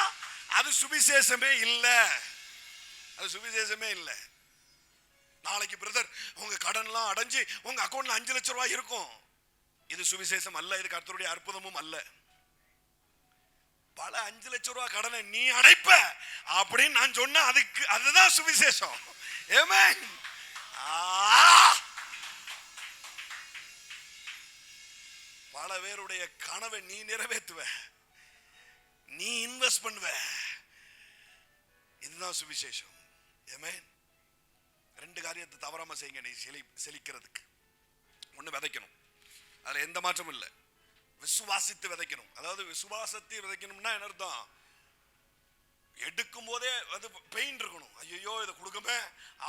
அது சுவிசேஷமே இல்ல. நாளைக்கு பிரதர் உங்க கடன்லாம் அடைஞ்சு உங்க அக்கௌண்ட்ல 5 லட்சம் ரூபாய் இருக்கும், இது சுவிசேஷம் அல்ல, இது கர்த்தருடைய அற்புதமும் அல்ல. பல 5 லட்சம் ரூபாய் கடனை நீ அடைப்ப அப்படின்னு நான் சொன்ன, அதுதான் சுவிசேஷம். ஆமென். பல பேருடைய கனவை நீ நிறைவேற்றுவ, நீ இன்வெஸ்ட் பண்ணுவ. இதுதான் சுவிசேஷம். ஆமென். 2 காரியத்தை தவறாம செய்யுங்க நீ செழிக்கிறதுக்கு. ஒண்ணு, விதைக்கணும். அதுல எந்த மாற்றமும் இல்லை. விசுவாசித்து விதைக்கணும். அதாவது விசுவாசத்தை விதைக்கணும்னா என்ன அர்த்தம்? எடுக்கும் போதே அது பெயின் இருக்கணும். ஐயோ இதை கொடுக்குமே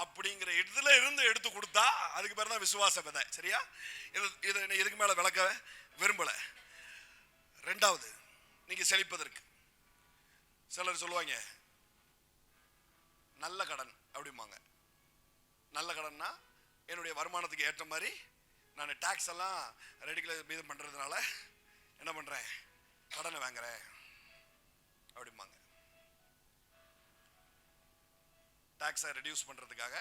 அப்படிங்கிற இடத்துல இருந்து எடுத்து கொடுத்தா அதுக்கு பேர் தான் விசுவாச விதை. சரியா? இது இதுக்கு மேல விளக்க விரும்பல. 2வது, நீங்க செழிப்பதற்கு சிலர் சொல்லுவாங்க நல்ல கடன் அப்படிம்பாங்க. நல்ல கடன்னா என்னுடைய வருமானத்துக்கு ஏற்ற மாதிரி நான் டாக்ஸ் எல்லாம் ரெடிகுலர் மீதம் பண்றதுனால என்ன பண்றேன், கடனை வாங்குறேன் அப்படிம்பாங்க. டாக்ஸை ரெடியூஸ் பண்றதுக்காக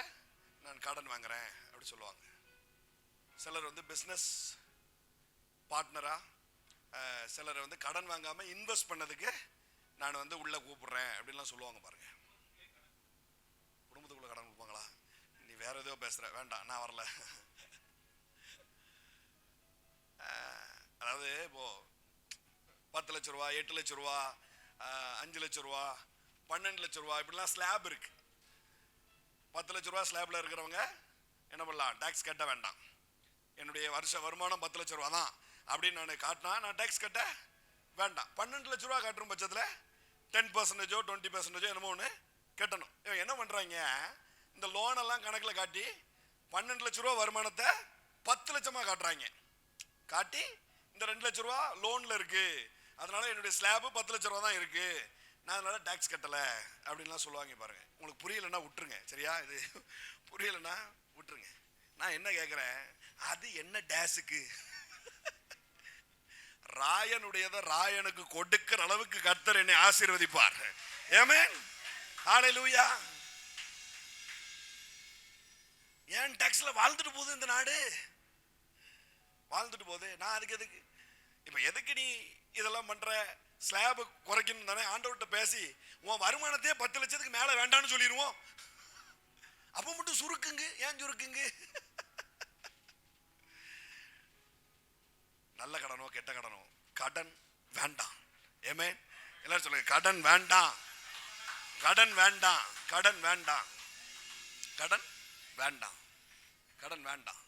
நான் கடன் வாங்குறேன் அப்படி சொல்லுவாங்க. சிலர் வந்து பிசினஸ் பார்ட்னரா, சிலர் வந்து கடன் வாங்காம இன்வெஸ்ட் பண்ணதுக்கு நான் வந்து உள்ள கூப்பிடுறேன் அப்படின்லாம் சொல்லுவாங்க. பாருங்க, குடும்பத்துக்குள்ள கடன் கொடுப்பாங்களா? நீ வேற ஏதோ பேசுற, வேண்டாம், நான் வரல. அதாவது இப்போ 10 லட்சம் ரூபா, 8 லட்சம் ரூபா, 5 லட்சம் ரூபா, 12 லட்சம் ரூபா இப்படிலாம் ஸ்லாப் இருக்கு. 10 லட்சம் ரூபா ஸ்லாப்ல இருக்கிறவங்க என்ன பண்ணலாம், டாக்ஸ் கட்ட வேண்டாம். என்னுடைய வருஷ வருமானம் 10 லட்சம் ரூபா தான் அப்படின்னு நான் காட்டினா நான் டாக்ஸ் கட்ட வேண்டாம். 12 லட்சம் ரூபா கட்டுற பட்சத்தில் 10%, 20% என்னமோ ஒன்று கட்டணும். என்ன பண்றாங்க, இந்த லோன் எல்லாம் கணக்கில் காட்டி 12 லட்சம் ரூபா வருமானத்தை 10 லட்சமா காட்டுறாங்க. காட்டி இந்த 2 லட்சம் ரூபா லோன்ல இருக்கு, அதனால என்னுடைய ஸ்லாப் 10 லட்சம் ரூபா தான் இருக்கு, நான் அதனால டாக்ஸ் கட்டல அப்படின்லாம் சொல்லுவாங்க. பாருங்க, உங்களுக்கு புரியலன்னா விட்டுருங்க. சரியா? இது புரியலன்னா விட்டுருங்க. நான் என்ன கேட்கிறேன், அது என்ன டேஸுக்கு? ராயனுடையதை ராயனுக்கு கொடுக்கிற அளவுக்கு கர்த்தர் என்னை ஆசீர்வதிப்பார். ஆமென். ஹல்லேலூயா. ஏன் டாக்ஸ்ல வாழ்ந்துட்டு போகுது இந்த நாடு, வாழ்ந்துட்டு போகுது. நான் அதுக்கு எதுக்கு இப்ப எதுக்கு நீ இதெல்லாம் பண்ற? ஸ்லாப் குறைக்கணும் தானே ஆண்டவர்கிட்ட பேசி உன் வருமானத்தையே 10 லட்சத்துக்கு மேல வேண்டாம்னு சொல்லிடுவோம். அப்ப மட்டும் சுருக்குங்க. ஏன் சுருக்குங்க? நல்ல கடனோ கெட்ட கடனோ கடன் வேண்டாம். ஆமென். எல்லாரும் சொல்லுங்க, கடன் வேண்டாம், கடன் வேண்டாம், கடன் வேண்டாம், கடன் வேண்டாம், கடன் வேண்டாம்.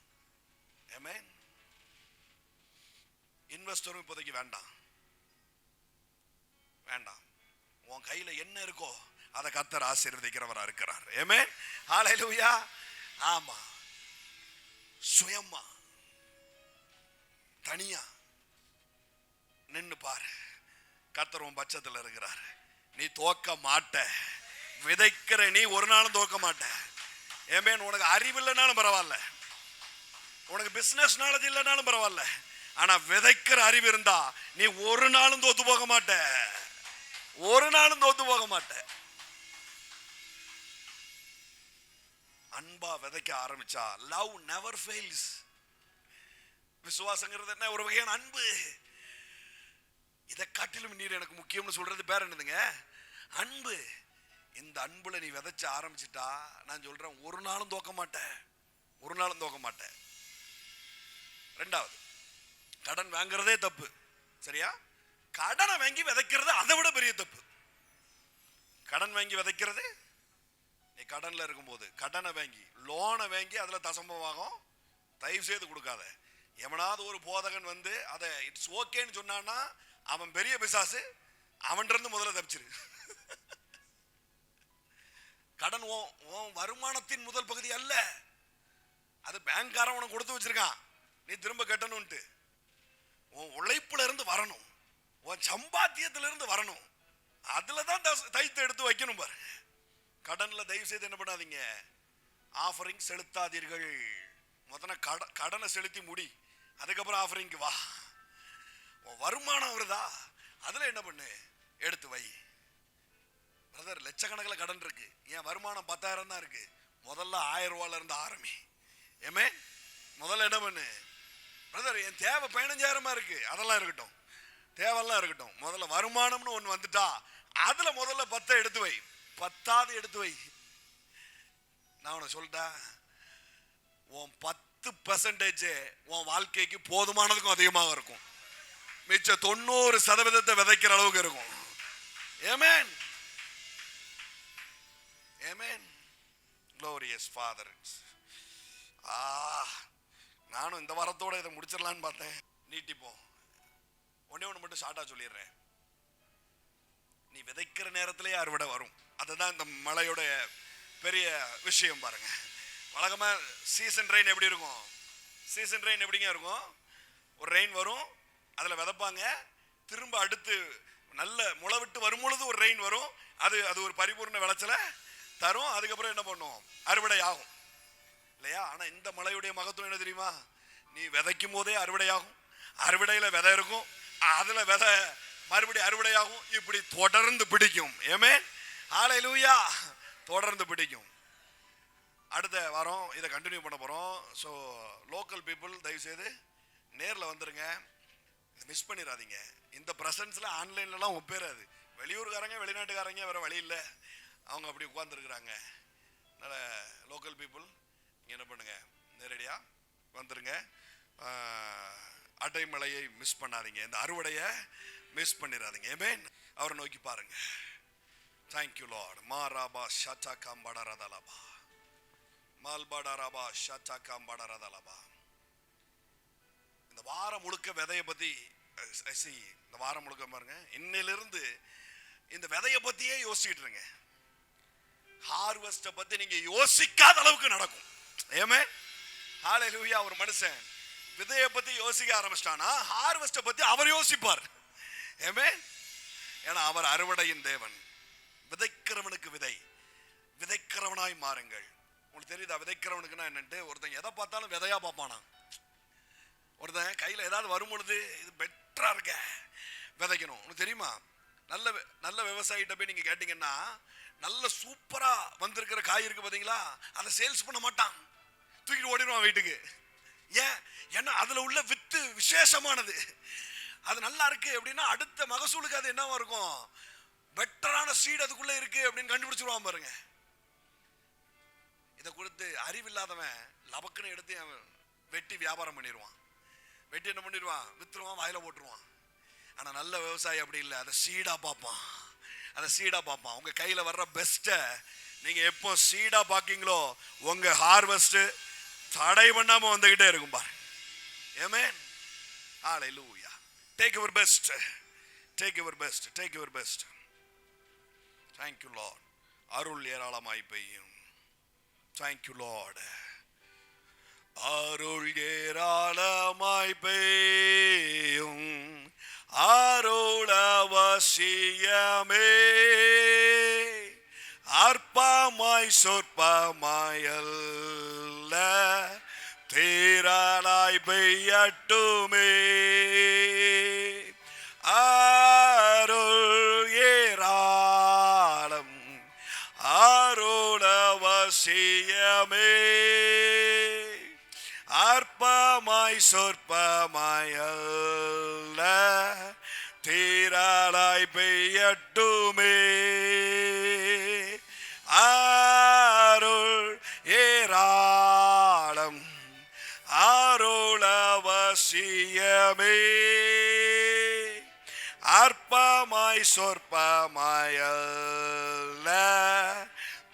ஆமென். இன்வெஸ்டரும் இப்போதைக்கு வேண்டாம், வேண்டாம். உன் கையில என்ன இருக்கோ அதை கர்த்தர் ஆசீர்வதிக்கிறவரா இருக்கிறார். ஆமென். ஹல்லேலூயா. ஆமா, சுயமா தனியா நின்னு பாரு, கர்த்தர் உன் பட்சத்தில் இருக்கிறார். நீ தோக்க மாட்ட. விதைக்கிற நீ ஒரு நாளும் தோக்க மாட்ட. ஆமென். உனக்கு அறிவு இல்லைனாலும் பரவாயில்ல, உனக்கு பிசினஸ் நாலேஜ் இல்லைனாலும் பரவாயில்ல, ஆனா விதைக்கிற அறிவு இருந்தா நீ ஒரு நாளும் தோத்து போக மாட்ட, ஒரு நாளும் தோத்து போக மாட்ட. அன்பா விதைக்க ஆரம்பிச்சா லவ் நெவர் ஃபெயில்ஸ். விசுவாசங்கிறது என்ன? ஒரு வகையான அன்பு. இதை காட்டிலும் நீர் எனக்கு முக்கியம்னு சொல்றது பேர் என்னதுங்க? அன்பு. இந்த அன்புல நீ விதைச்ச ஆரம்பிச்சிட்டா நான் சொல்றேன், ஒரு நாளும் தோக்க மாட்டேன், ஒரு நாளும் தோக்க மாட்டேன். 2வது, கடன் வாங்குறதே தப்பு. சரியா? கடனை வாங்கி விதைக்கிறது அதை விட பெரிய தப்பு. கடன் வாங்கி விதைக்கிறது, நீ கடன்ல இருக்கும்போது கடனை வாங்கி லோனை வாங்கி அதுல தசமபாகம் தயவு செய்து கொடுக்காத. எவனாவது ஒரு போதகன் வந்து அதை இட்ஸ் ஓகேன்னு சொன்னான்னா அவன் பெரிய பிசாசு, அவன் இருந்து முதல்ல தப்பிச்சிரு. கடன் வருமானத்தின் முதல் பகுதி அல்ல, அது பேங்க்காரன் உனக்கு கொடுத்து வச்சிருக்கான், நீ திரும்ப கட்டணும்ட்டு. உன் உழைப்புல இருந்து வரணும், உன் சம்பாத்தியத்துல இருந்து வரணும், அதுலதான் தைத்து எடுத்து வைக்கணும். பாரு, கடன்ல தயவு செய்து என்ன பண்ணாதீங்க, ஆஃபரிங் செலுத்தாதீர்கள். முதல்ல கடனை செலுத்தி முடி, அதுக்கப்புறம் ஆஃபரிங்க்கு வா. உன் வருமானம் வருதா, அதுல என்ன பண்ணு, எடுத்து வை. பிரதர், லட்சக்கணக்கில் கடன் இருக்கு, என் வருமானம் 10,000 தான் இருக்கு, முதல்ல 1000 ரூபாயில இருந்து ஆரம்பி. ஏமே, முதல்ல என்ன பண்ணு, பிரதர் என் தேவை 15,000 இருக்கு, அதெல்லாம் இருக்கட்டும், தேவையெல்லாம் இருக்கட்டும், முதல்ல வருமானம்னு ஒன்று வந்துட்டா அதுல முதல்ல 10 எடுத்து வை, 10வது எடுத்து வை. நான் உனக்கு சொல்லிட்டா, உன் 10% உன் வாழ்க்கைக்கு போதுமானதுக்கும் அதிகமாக இருக்கும். மிச்ச 90% விதைக்கிற அளவுக்கு இருக்கும். ஆமென், ஆமென். Glorious Father. நானும் இந்த வாரத்தோட இதை முடிச்சிடலான்னு பார்த்தேன், நீட்டிப்போம். ஒண்ணு மட்டும் ஷார்ட்டா சொல்லிடுறேன். நீ விதைக்கிற நேரத்திலே அறுவடை வரும். அதுதான் இந்த மழையோட பெரிய விஷயம். பாருங்க, வழக்கமா சீசன் ரெயின் எப்படி இருக்கும்? சீசன் ரெயின் எப்படிங்க இருக்கும்? ஒரு ரெயின் வரும், அதுல விதைப்பாங்க, திரும்ப அடுத்து நல்ல முளை விட்டு வரும் பொழுது ஒரு ரெயின் வரும், அது ஒரு பரிபூர்ண விளைச்சல தரும். அதுக்கப்புறம் என்ன பண்ணும்? அறுவடை ஆகும் இல்லையா? ஆனா இந்த மழையுடைய மகத்துவம் என்ன தெரியுமா? நீ விதைக்கும் போதே அறுவடையாகும், அறுவடையில விதை இருக்கும், அதுல விதை மறுபடியும் அறுவடையாகும், இப்படி தொடர்ந்து பிடிக்கும். ஆமென், ஹல்லேலூயா. தொடர்ந்து பிடிக்கும். அடுத்த வாரம் இதை கண்டினியூ பண்ண போறோம். ஸோ லோக்கல் பீப்புள் தயவு செய்து நேரில் வந்துருங்க, மிஸ் பண்ணிடாதீங்க. இந்த பிரசன்ஸ்ல ஆன்லைன்லாம் ஒப்பேறாது. வெளியூர்காரங்க வெளிநாட்டுக்காரங்க வேற வழி இல்லை, அவங்க அப்படி உட்கார்ந்துருக்குறாங்க. அதனால் லோக்கல் பீப்புள் என்ன பண்ணுங்க, நேரடியா வந்துருங்க. அடைமழையை மிஸ் பண்ணாதீங்க, இந்த அறுவடையை மிஸ் பண்ணிடாதீங்க. ஆமென். அவரை நோக்கி பாருங்க. Thank you Lord. மாராபா ஷாச்சா காம்படரதலபா மால்படரபா ஷாச்சா காம்படரதலபா. இந்த வாரம் முழுக்க விதையை பத்தி, இந்த வாரம் முழுக்க பாருங்க, இன்னிலிருந்து இந்த விதையை பத்தியே யோசிச்சுட்டு இருங்க. ஹார்வெஸ்ட பத்தி நீங்க யோசிக்காத அளவுக்கு நடக்கும். ஆமென், ஹல்லேலூயா. ஒரு மனுஷன் விதையை பத்தி யோசிக்க ஆரம்பிச்சிட்டானா ஹார்வெஸ்ட பத்தி அவர் யோசிப்பார். ஆமென். ஏன்னா அவர் அறுவடையின் தேவன். விதைக்கிறவனுக்கு விதை, விதைக்கிறவனாய் மாறுங்கள். உங்களுக்கு தெரியுதா விதைக்கிறவனுக்குன்னா என்னன்ட்டு? ஒருத்தன் எதை பார்த்தாலும் விதையா பார்ப்பானா. ஒருத்தன் கையில ஏதாவது வரும் பொழுது இது பெட்டரா இருக்க விதைக்கணும். உங்களுக்கு தெரியுமா? நல்ல நல்ல விவசாயிட்ட போய் நீங்க கேட்டீங்கன்னா, நல்ல சூப்பரா வந்திருக்கிற காய் இருக்கு பாத்தீங்களா, அதை சேல்ஸ் பண்ண மாட்டான், தூக்கிட்டு ஓடிடுவான் வீட்டுக்கு. ஏன்? ஏன்னா அதுல உள்ள வித்து விசேஷமானது, அது நல்லா இருக்கு அப்படின்னா அடுத்த மகசூலுக்கு அது என்னவா இருக்கும்? பெட்டரான சீட் அதுக்குள்ள இருக்கு அப்படின்னு கண்டுபிடிச்சிருவான் பாருங்க. இதை கொடுத்து அறிவில்லாதவன் லபக்குன்னு எடுத்து வெட்டி வியாபாரம் பண்ணிடுவான். வெட்டி என்ன பண்ணிடுவான்? வித்துருவான், வாயில போட்டுருவான். ஆனா நல்ல விவசாயி அப்படி இல்லை, அதை சீடா பார்ப்பான், அதை சீடா பார்ப்பான். உங்க கையில வர்ற பெஸ்ட்டை நீங்க எப்போ சீடா பாக்கீங்களோ உங்க ஹார்வெஸ்ட் தடை பண்ணாம வந்துகிட்டே இருக்கும் பாரு. ஆமென், ஹல்லேலூயா. Take your best, take your best, take your best. Thank you Lord. அருள் ஏராளமாய் பெய்யும். Thank you Lord. அருள் ஏராளமாய் பெய்யும், அருள் அவசியமே, அற்பமாய் சொற்பமாயல்ல, தீராளாய் பெய்யட்டுமே. அருள் ஏராளம், அருள் அவசியமே, அற்பமாய் சொற்பமாயல்ல, தீராளாய் பெய்யட்டுமே. அருள் ஏராளம், அருள் அவசியமே, அற்பமாய் சொற்பமாயல்ல,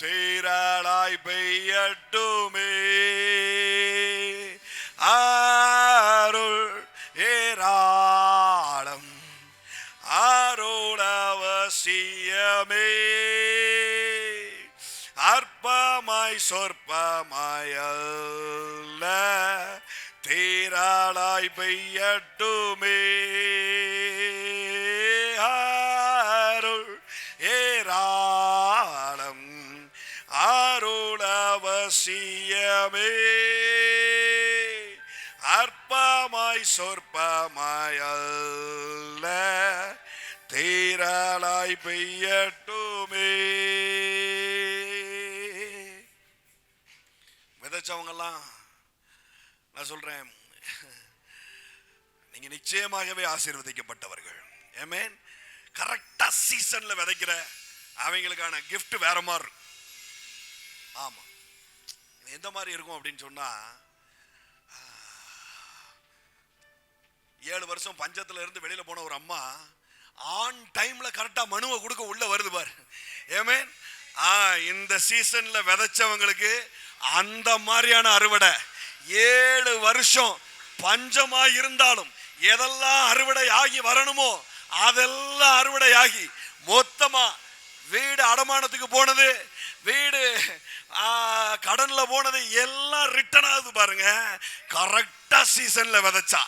தீராளாய் பெய்யட்டுமே. அருள் ஏராளம், அருள் அவசியமே, அற்பமாய் சொற்பமாயல்ல, தீராளாய் பெய்யட்டுமே. அருள் ஏராளம், அருள் அவசியமே, அற்பமாய் சொற்பமாயல்ல, தீராளாய் பெய்யட்டுமே. விதைச்சவங்கெல்லாம் நான் சொல்றேன், நீங்க நிச்சயமாகவே ஆசீர்வதிக்கப்பட்டவர்கள். ஆமென். கரெக்டா சீசன்ல விதைக்கிற அவங்களுக்கான கிஃப்ட் வேற மாதிரி இருக்கும். ஆமா, எந்த மாதிரி இருக்கும் அப்படின்னு சொன்னா, 7 வருஷம் பஞ்சத்துல இருந்து வெளியில போன ஒரு அம்மா ஆன் டைம்ல கரெக்டா மனுவை கொடுக்க உள்ள வருது பாரு. ஆமென். இந்த சீசன்ல விதைச்சவங்களுக்கு அந்த மாதிரியான அறுவடை. 7 வருஷம் பஞ்சமா இருந்தாலும் எதெல்லாம் அறுவடை ஆகி வரணுமோ அதெல்லாம் அறுவடை ஆகி மொத்தமா வீடு அடமானத்துக்கு போனது, வீடு கடன்ல போனது எல்லாம் ரிட்டர்ன் ஆகுது பாருங்க. கரெக்டா சீசன்ல விதைச்சா.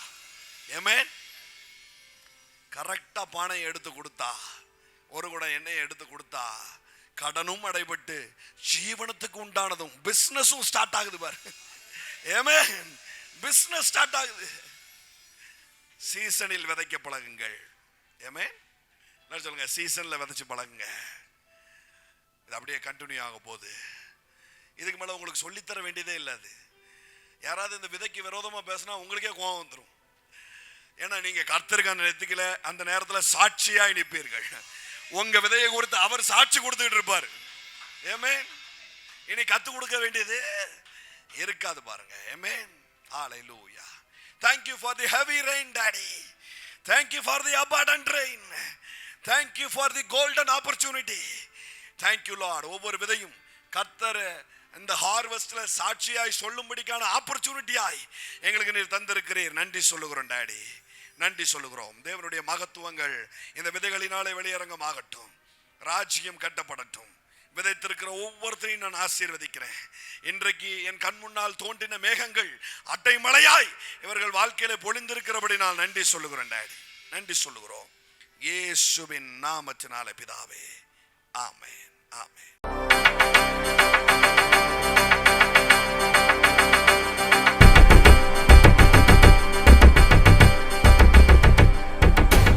ஆமென். கரெக்டா பானையை எடுத்து கொடுத்தா, ஒரு குடம் எண்ணெயை எடுத்து கொடுத்தா, கடனும் அடைபட்டு ஜீவனத்துக்கு உண்டானதும் பிசினஸும் ஸ்டார்ட் ஆகுது பாரு. ஆமென். பிசினஸ் ஸ்டார்ட் ஆகுது. சீசனில் விதைக்க பழகுங்கள். ஆமென். என்ன சொல்லுங்க, சீசன்ல விதைச்சு பழகுங்க. இது அப்படியே கண்டினியூ ஆக போகுது. இதுக்கு மேல உங்களுக்கு சொல்லித்தர வேண்டியதே இல்லை. அது யாராவது இந்த விதைக்கு விரோதமா பேசினா உங்களுக்கே கோபம் வந்துடும். ஏன்னா நீங்க கர்த்தருக்கு அந்த நேரத்தில் சாட்சியாய் நிற்பீர்கள். உங்க விதையை குறித்து அவர் சாட்சி கொடுத்துட்டு இருப்பார். ஆமென். இனி கத்து கொடுக்க வேண்டியது இருக்காது பாருங்க. ஆமென். ஹalleluya. Thank you for the heavy rain, Daddy. Thank you for the abundant rain. Thank you for the golden opportunity. Thank you Lord. ஒவ்வொரு விதையும் கர்த்தர் இந்த ஹார்வெஸ்ட்ல சாட்சியாய் சொல்லும்படிக்கான ஆப்பர்ச்சுனிட்டியாய் எங்களுக்கு நீர் தந்திருக்கிறீர். நன்றி சொல்லுகிறோம் டாடி, நன்றி சொல்லுகிறோம். தேவனுடைய மகத்துவங்கள் இந்த விதைகளினாலே வெளியரங்கமாகட்டும். ராஜ்யம் கட்டப்படட்டும். விதைத்திருக்கிற ஒவ்வொருத்தரையும் நான் ஆசீர்வதிக்கிறேன். இன்றைக்கு என் கண் முன்னால் தோன்றின மேகங்கள் அட்டை மழையாய் இவர்கள் வாழ்க்கையில பொழிந்திருக்கிறபடி நான் நன்றி சொல்லுகிறேன் டாடி, நன்றி சொல்லுகிறோம். இயேசுவின் நாமத்தினாலே பிதாவே, ஆமென், ஆமென்.